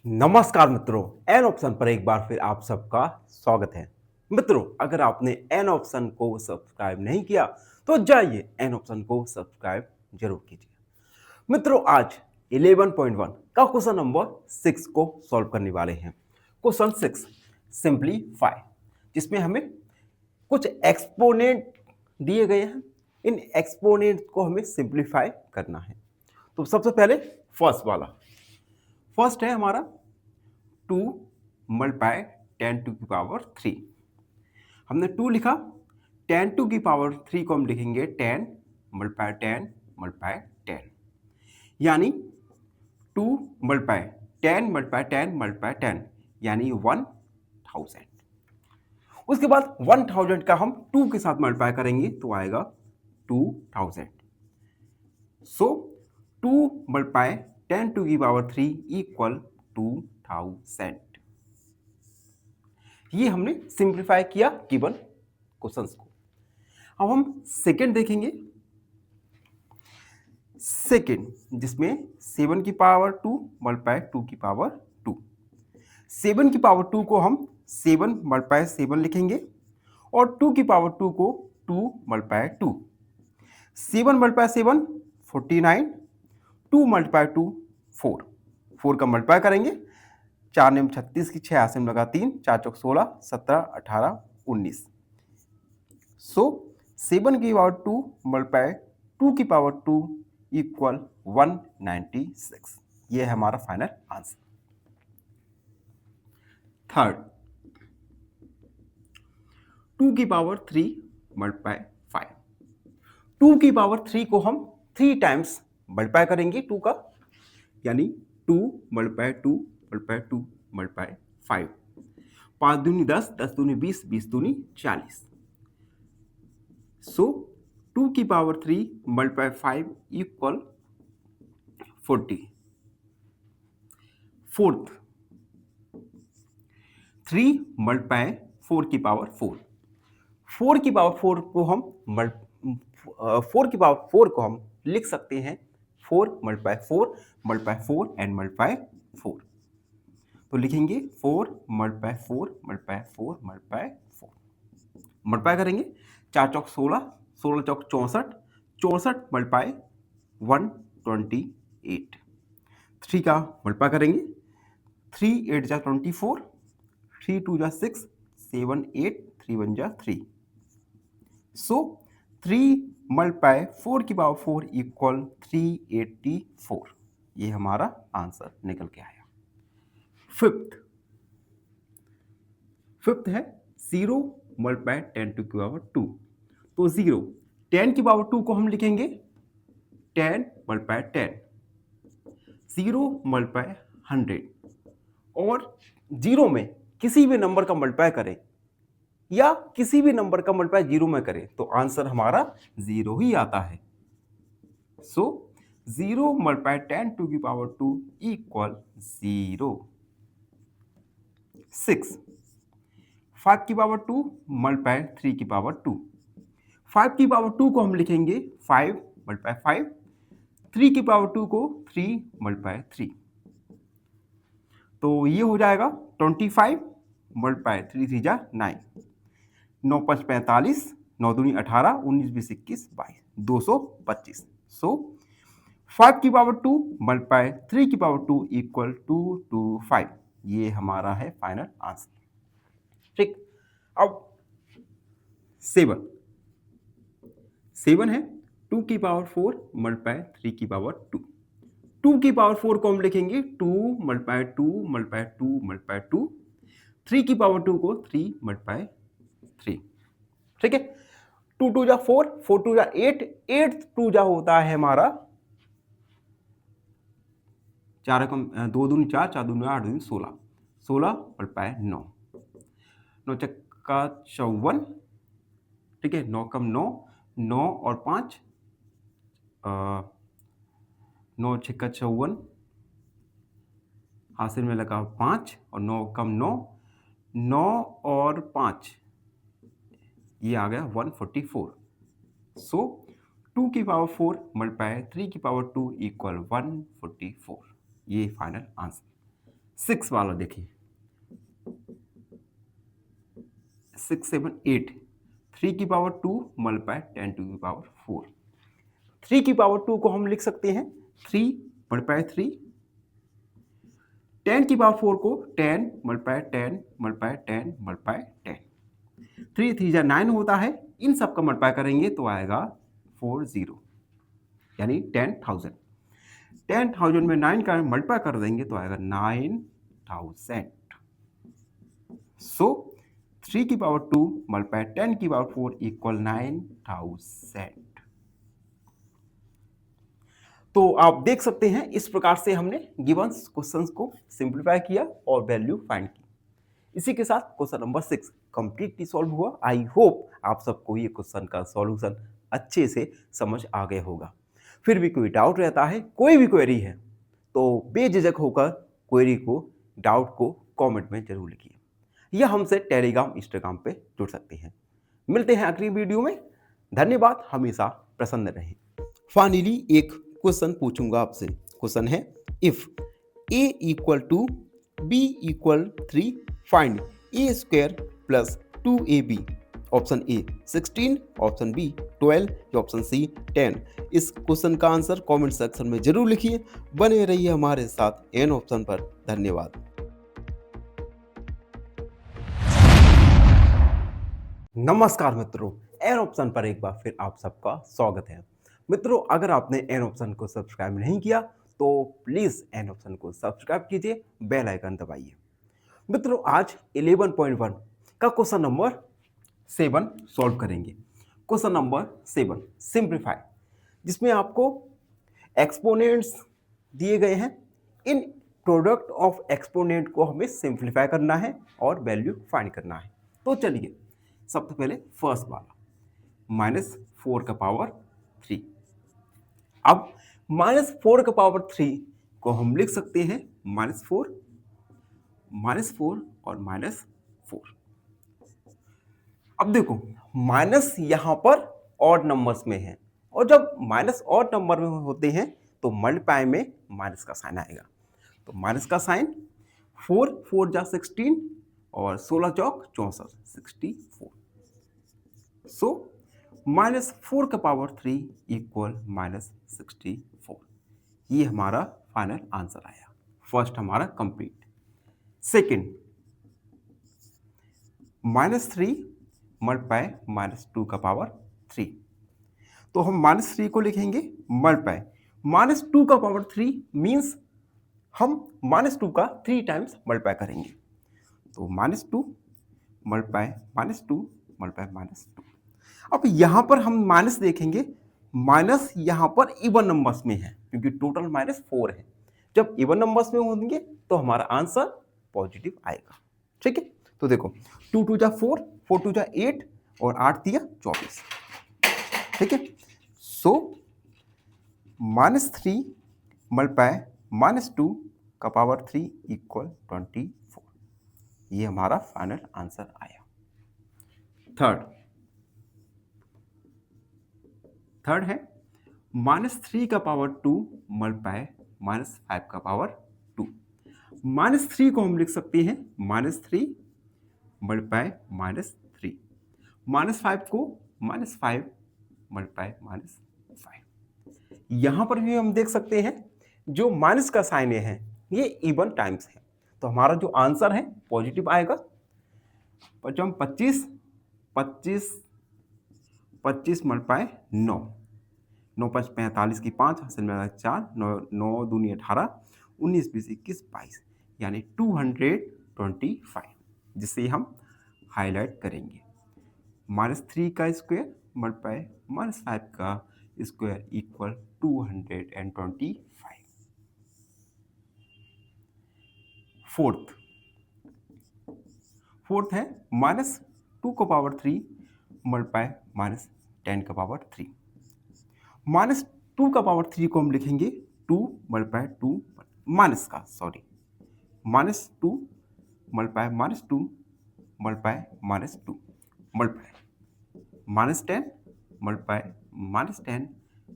नमस्कार मित्रों, एन ऑप्शन पर एक बार फिर आप सबका स्वागत है। मित्रों, अगर आपने एन ऑप्शन को सब्सक्राइब नहीं किया तो जाइए एन ऑप्शन को सब्सक्राइब जरूर कीजिए। मित्रों, आज 11.1 का क्वेश्चन नंबर 6 को सॉल्व करने वाले हैं। क्वेश्चन 6 सिंप्लीफाई, जिसमें हमें कुछ एक्सपोनेंट दिए गए हैं। इन एक्सपोनेंट को हमें सिंप्लीफाई करना है। तो सबसे पहले फर्स्ट है हमारा 2 मल्टीप्लाई 10 टू की पावर 3। हमने 2 लिखा, 10 टू की पावर 3 को हम लिखेंगे 10 मल्टीप्लाई 10 मल्टीप्लाई 10, यानी 2 मल्टीप्लाई 10 मल्टीप्लाई 10 मल्टीप्लाई 10 यानी 1000। उसके बाद 1000 का हम 2 के साथ मल्टीप्लाई करेंगे तो आएगा 2000। सो 2 मल्टीप्लाई 10 टू की पावर 3 इक्वल 2000। ये हमने सिंप्लीफाई किया गिवन क्वेश्चंस को। अब हम सेकंड देखेंगे। सेकंड, जिसमें 7 की पावर 2 मल्टीप्लाई 2 की पावर 2। 7 की पावर 2 को हम 7 मल्टीप्लाई 7 लिखेंगे और 2 की पावर 2 को 2 मल्टीप्लाई 2। 7 multiply 7 49, 2 multiply 2 4। 4 का मल्टीप्लाई करेंगे, 4 नेम 36 की 6 आसम लगा 3, 4 चौक 16, 17, 18, 19। सो 7 की पावर 2 मल्टीप्लाई 2 की पावर 2 इक्वल 196। ये है हमारा फाइनल आंसर। थर्ड, 2 की पावर 3 मल्टीप्लाई 5। 2 की पावर 3 को हम 3 टाइम्स मल्टीप्लाई करेंगे 2 का, यानी 2 मल्टीप्लाई 2 मल्टीप्लाई 2 मल्टीप्लाई 5। 5 दूनी 10, 10 दूनी 20, 20 दूनी 40। सो 2 की power 3 multiply 5 equal 40। Fourth, 3 multiply 4 की पावर 4। 4 की पावर 4 को हम 4 की पावर 4 को हम लिख सकते हैं 4 मल्टीप्लाई 4 मल्टीप्लाई 4 एंड मल्टीप्लाई 4। तो लिखेंगे 4 मल्टीप्लाई 4 मल्टीप्लाई 4 मल्टीप्लाई 4। मल्टीप्लाई करेंगे, 4 चौक 16, 16 चौक 64, 64 मल्टीप्लाई 128। 3 का मल्टीप्लाई करेंगे, 3 8 जा 24, 3 2 जा 6, 7 8, 3 1 जा 3। सो 3 मल्टीप्लाई 4 की पावर 4 इक्वल 384। ये हमारा आंसर निकल के आया। फिफ्थ है 0 मल्टीप्लाई 10 टू की पावर 2। तो 0 10 की पावर 2 को हम लिखेंगे 10 मल्टीप्लाई 10, 0 मल्टीप्लाई 100। और 0 में किसी भी नंबर का मल्टीप्लाई करें या किसी भी नंबर का मल्टीप्लाई 0 में करें तो आंसर हमारा 0 ही आता है। सो 0 मल्टीप्लाई 10 टू की पावर 2 इक्वल 0। 6, 5 की पावर 2 मल्टीप्लाई 3 की पावर 2। 5 की पावर 2 को हम लिखेंगे 5 मल्टीप्लाई 5, 3 की पावर 2 को 3 मल्टीप्लाई 3। तो ये हो जाएगा 25 मल्टीप्लाई 3 3 जा 9, 9 5 45, 9 दूनी 18, 19 20 21 22, 225। सो 5 की पावर 2 मल्टीप्लाई 3 की पावर 2 इक्वल 225। ये हमारा है फाइनल आंसर। ठीक, अब 7 है 2 की पावर 4 मल्टीप्लाई 3 की पावर 2। 2 की पावर 4 को हम लिखेंगे 2 मल्टीप्लाई 2 मल्टीप्लाई 2 मल्टीप्लाई 2। 3 की पावर 2 को 3 मल्टीप्लाई 3, ठीक है। 2 2 जा 4, 4 2 जा 8, 8 2 जा होता है हमारा 4 कम 2 दूनी 4, 4 दूनी 8, 2 16, 16 मल्टीप्लाई 9, 9 चक्का 54, ठीक है। 9 कम 9, 9 और 5, 9 छक्का 54, हासिल में लगा 5 और 9 कम 9, 9 और 5, ये आ गया 144। सो 2 की पावर 4 मल्टीप्लाई 3 की पावर 2 इक्वल 144, ये फाइनल आंसर। 6 वाला देखिए, 6 7 8, 3 की पावर 2 मल्टीप्लाई 10 टू की पावर 4। 3 की पावर 2 को हम लिख सकते हैं 3 मल्टीप्लाई 3, 10 की पावर 4 को 10 मल्टीप्लाई 10 मल्टीप्लाई 10 मल्टीप्लाई 10, 3 3 जा 9 होता है। इन सब का मल्टीप्लाई करेंगे तो आएगा 40, यानी 10,000। 10,000 में 9 का मल्टीप्लाई कर देंगे तो आएगा 9,000। सो 3 की पावर 2 मल्टीप्लाई 10 की पावर 4 इक्वल 9,000। तो आप देख सकते हैं इस प्रकार से हमने गिवन क्वेश्चंस को सिंप्लीफाई किया और वैल्यू फाइंड की। इसी के साथ क्वेश्चन नंबर 6 कंप्लीटली सॉल्व हुआ। आई होप आप सबको ये क्वेश्चन का सॉल्यूशन अच्छे से समझ आ गया होगा। फिर भी कोई डाउट रहता है, कोई भी क्वेरी है, तो बेझिझक होकर क्वेरी को, डाउट को कमेंट में जरूर लिखिए या हमसे टेलीग्राम इंस्टाग्राम पे जुड़ सकते हैं। मिलते हैं अगली वीडियो में। धन्यवाद, हमेशा प्रसन्न रहें। फाइनली एक क्वेश्चन पूछूंगा आपसे। क्वेश्चन है if a equal to b equal 3 find a square plus 2ab। Option A 16, option B 12 या ऑप्शन सी 10। इस क्वेश्चन का आंसर कमेंट सेक्शन में जरूर लिखिए। बने रहिए हमारे साथ एन ऑप्शन पर। धन्यवाद। नमस्कार मित्रों, एन ऑप्शन पर एक बार फिर आप सबका स्वागत है। मित्रों, अगर आपने एन ऑप्शन को सब्सक्राइब नहीं किया तो प्लीज एन ऑप्शन को सब्सक्राइब कीजिए, बेल आइकन दबाइए। मित्रों, आज 11.1 का क्वेश्चन नंबर 7 सॉल्व करेंगे। क्वेश्चन नंबर 7 सिंप्लीफाई, जिसमें आपको एक्सपोनेंट्स दिए गए हैं। इन प्रोडक्ट ऑफ एक्सपोनेंट को हमें सिंप्लीफाई करना है और वैल्यू फाइंड करना है। तो चलिए, सबसे पहले फर्स्ट वाला -4 का पावर 3। अब -4 का पावर 3 को हम लिख सकते हैं -4 और -4। अब देखो, माइनस यहां पर ऑड नंबर्स में है और जब माइनस ऑड नंबर में होते हैं तो मल्टीप्लाई में माइनस का साइन आएगा। तो माइनस का साइन 4 4 जा 16 और 16 चौक 64, 64। सो -4 का पावर 3 इक्वल -64। ये हमारा फाइनल आंसर आया। फर्स्ट हमारा कंप्लीट। सेकंड, -3 मल्टीप्लाई -2 का पावर 3। तो हम -3 को लिखेंगे मल्टीप्लाई -2 का पावर 3 मीन्स हम -2 का 3 टाइम्स मल्टीप्लाई करेंगे। तो -2 मल्टीप्लाई -2 मल्टीप्लाई -2। अब यहां पर हम माइनस देखेंगे, माइनस यहां पर इवन नंबर्स में है क्योंकि टोटल -4 है। जब इवन नंबर्स में होंगे तो हमारा आंसर पॉजिटिव आएगा। ठीक है, तो देखो 2 2 जा 4, 4 2 जा 8 और 8 दिया 24। ठीक है, सो -3 मल्टीप्लाई -2 का पावर 3 इक्वल 24। ये हमारा फाइनल आंसर आया। थर्ड है -3 का पावर 2 मल्टीप्लाई -5 का पावर 2। -3 को हम लिख सकते हैं -3 मल्टीप्लाई -3, -5 को -5 मल्टीप्लाई -5। यहां पर भी हम देख सकते हैं जो माइनस का साइन है ये इवन टाइम्स है, तो हमारा जो आंसर है पॉजिटिव आएगा। 25 25 25 मल्टीप्लाई 9, 9 5 45 की 5 हासिल में 4, 9 दूनी 18, 19 20 21 22, यानी 225। जिसे हम हाईलाइट करेंगे। -3 का स्क्वायर मल्टीप्लाई -5 का स्क्वायर इक्वल 225। फोर्थ है -2 का पावर 3 मल्टीप्लाई -10 का पावर 3। -2 का पावर 3 को हम लिखेंगे 2 multiply 2 -2 multiply -2 multiply -2 multiply -10 multiply -10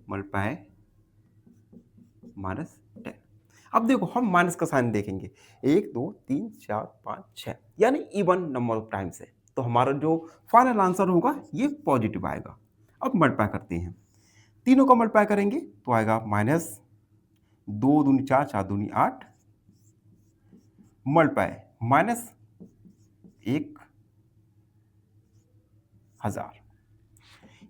multiply -10। अब देखो हम माइनस का साइन देखेंगे 1 2 3 4 5 6 यानी इवन नंबर ऑफ टाइम्स है, तो हमारा जो फाइनल आंसर होगा ये पॉजिटिव आएगा। अब मल्टीप्लाई करते हैं, तीनों का मल्टीप्लाई करेंगे तो आएगा -2 दूनी 4 4 दूनी 8 मल्टीप्लाई -1000।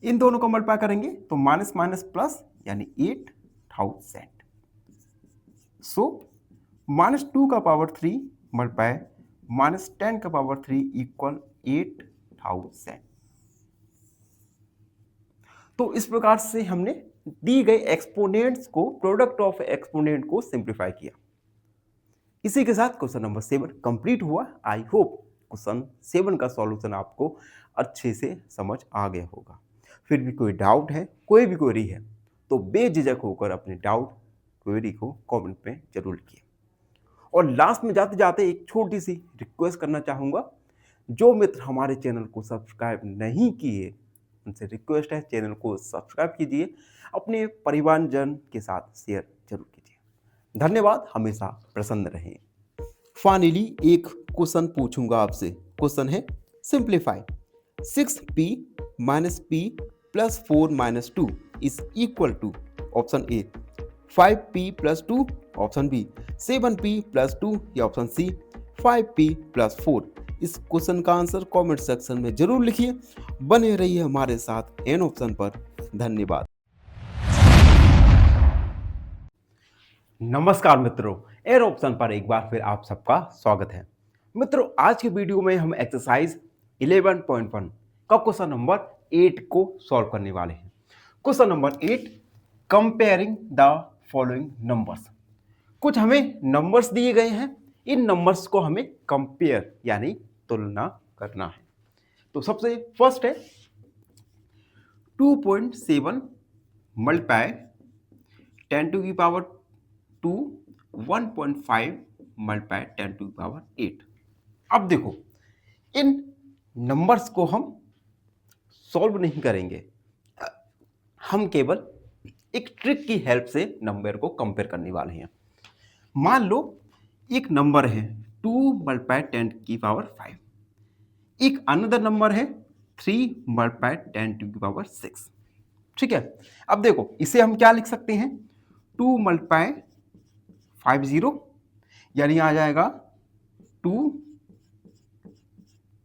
इन दोनों को मल्टीप्लाई करेंगे तो माइनस माइनस प्लस यानी 8000। सो -2 का पावर 3 मल्टीप्लाई -10 का पावर 3 इक्वल 8000। तो इस प्रकार से हमने दी गई एक्सपोनेंट्स को, प्रोडक्ट ऑफ एक्सपोनेंट को सिंप्लीफाई किया। इसी के साथ क्वेश्चन नंबर 7 कंप्लीट हुआ। आई होप क्वेश्चन 7 का सॉल्यूशन आपको अच्छे से समझ आ गया होगा। फिर भी कोई डाउट है, कोई भी क्वेरी है, तो बेझिझक होकर अपने डाउट क्वेरी को कमेंट में जरूर लिखिए। और लास्ट में जाते जाते एक छोटी सी रिक्वेस्ट करना चाहूँगा, जो मित्र हमारे चैनल को सब्सक्राइब नहीं किए उनसे रिक्वेस्ट है चैनल को सब्सक्राइब कीजिए, अपने परिवारजन के साथ शेयर जरूर कीजिए। धन्यवाद, हमेशा प्रसन्न रहें। फाइनली एक क्वेश्चन पूछूंगा आपसे। क्वेश्चन है simplify 6p - p + 4 - 2 is equal to option A 5p + 2, option B 7p + 2 या ऑप्शन सी 5p + 4। इस क्वेश्चन का आंसर कमेंट सेक्शन में जरूर लिखिए। बने रहिए हमारे साथ एन ऑप्शन पर। धन्यवाद। नमस्कार मित्रों, एयर ऑप्शन पर एक बार फिर आप सबका स्वागत है। मित्रों, आज के वीडियो में हम एक्सरसाइज 11.1 का क्वेश्चन नंबर 8 को सॉल्व करने वाले हैं। Question number 8, comparing the following numbers. कुछ हमें नंबर्स दिए गए हैं, इन नंबर्स को हमें कंपेयर यानी तुलना करना है। तो सबसे फर्स्ट है 2.7 मल्टीप्लाई 10⁻², 1.5 मल्टीप्लाई 10⁸। अब देखो, इन नंबर्स को हम सॉल्व नहीं करेंगे, हम केवल एक ट्रिक की हेल्प से नंबर को कंपेयर करने वाले हैं। मान लो एक नंबर है 2 मल्टीप्लाई 10⁵, एक अनदर नंबर है 3 मल्टीप्लाई 10⁶। ठीक है, अब देखो इसे हम क्या लिख सकते हैं, 2 मल्टीप्लाई 50 यानी आ जाएगा 2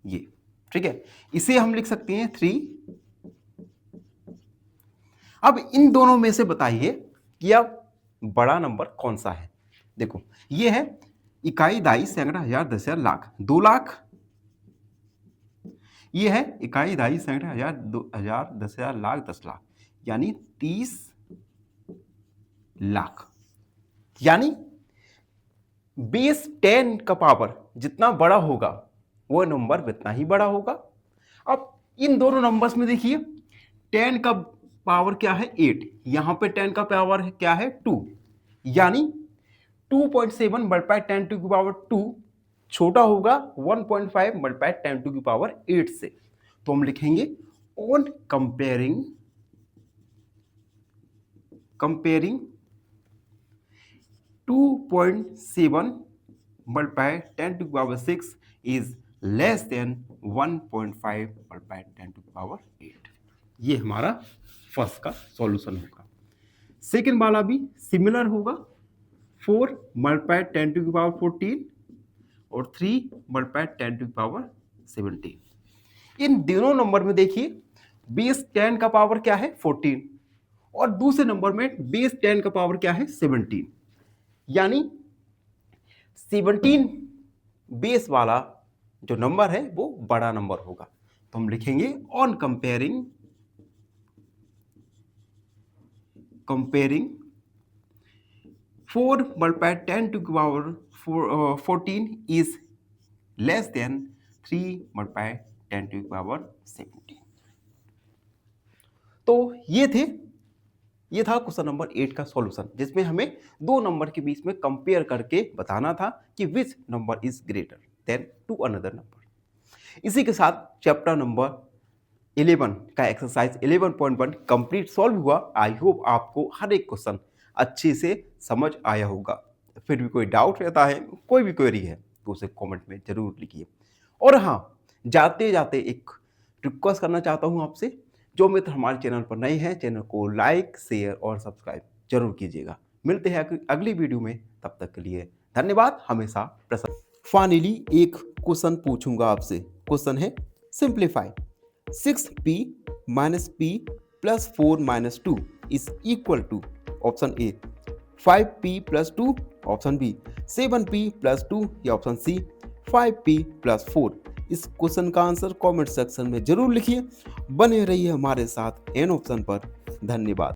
ये। ठीक है, इसे हम लिख सकते हैं 3। अब इन दोनों में से बताइए कि अब बड़ा नंबर कौन सा है। देखो ये है इकाई, दाई, सैकड़ा, हजार, दस हजार, लाख, 2 लाख। ये है इकाई, दाई, सैकड़ा, हजार, 2000, 10,000, लाख, 10 लाख, यानी 30 लाख। यानी बेस 10 का पावर जितना बड़ा होगा वो नंबर उतना ही बड़ा होगा। अब इन दोनों नंबर्स में देखिए 10 का पावर क्या है 8, यहां पे 10 का पावर क्या है 2, यानी 2.7 मल्टीप्लाई 10⁻² छोटा होगा 1.5 मल्टीप्लाई 10⁸ से। तो हम लिखेंगे on comparing 2.7 multiply 10⁶ is less than 1.5 multiply 10⁸। ये हमारा फर्स्ट का सॉल्यूशन होगा। सेकेंड वाला भी सिमिलर होगा, 4 मल्टीप्लाई 10⁻14 और 3 मल्टीप्लाई 10⁻17। इन दोनों नंबर में देखिए बेस 10 का पावर क्या है 14 और दूसरे नंबर में बेस 10 का पावर क्या है 17, यानी 17 बेस वाला जो नंबर है वो बड़ा नंबर होगा। तो हम लिखेंगे on comparing 4 multiplied 10 to the power 14 is less than 3 multiplied 10 to the power 17। तो ये था क्वेश्चन नंबर 8 का सॉल्यूशन, जिसमें हमें दो नंबर के बीच में कंपेयर करके बताना था कि which number is greater than to another number. इसी के साथ चैप्टर नंबर 11 का एक्सरसाइज 11.1 कंप्लीट सॉल्व हुआ। आई होप आपको हर एक क्वेश्चन अच्छे से समझ आया होगा। फिर भी कोई डाउट रहता है, कोई भी क्वेरी है, तो उसे कमेंट में जरूर लिखिए। और हाँ, जाते जाते एक रिक्वेस्ट करना चाहता हूँ आपसे, जो मित्र हमारे चैनल पर नए हैं, चैनल को लाइक, शेयर और सब्सक्राइब जरूर कीजिएगा। मिलते हैं अगली वीडियो में, तब तक के लिए धन्यवाद। हमेशा प्रसन्न। फाइनली एक क्वेश्चन पूछूंगा आपसे। क्वेश्चन है simplify 6p minus p plus 4 minus 2 is equal to option A 5p plus 2, option B 7p plus 2 या ऑप्शन सी 5p plus 4। इस क्वेश्चन का आंसर कमेंट सेक्शन में जरूर लिखिए। बने रहिए हमारे साथ एन ऑप्शन पर। धन्यवाद।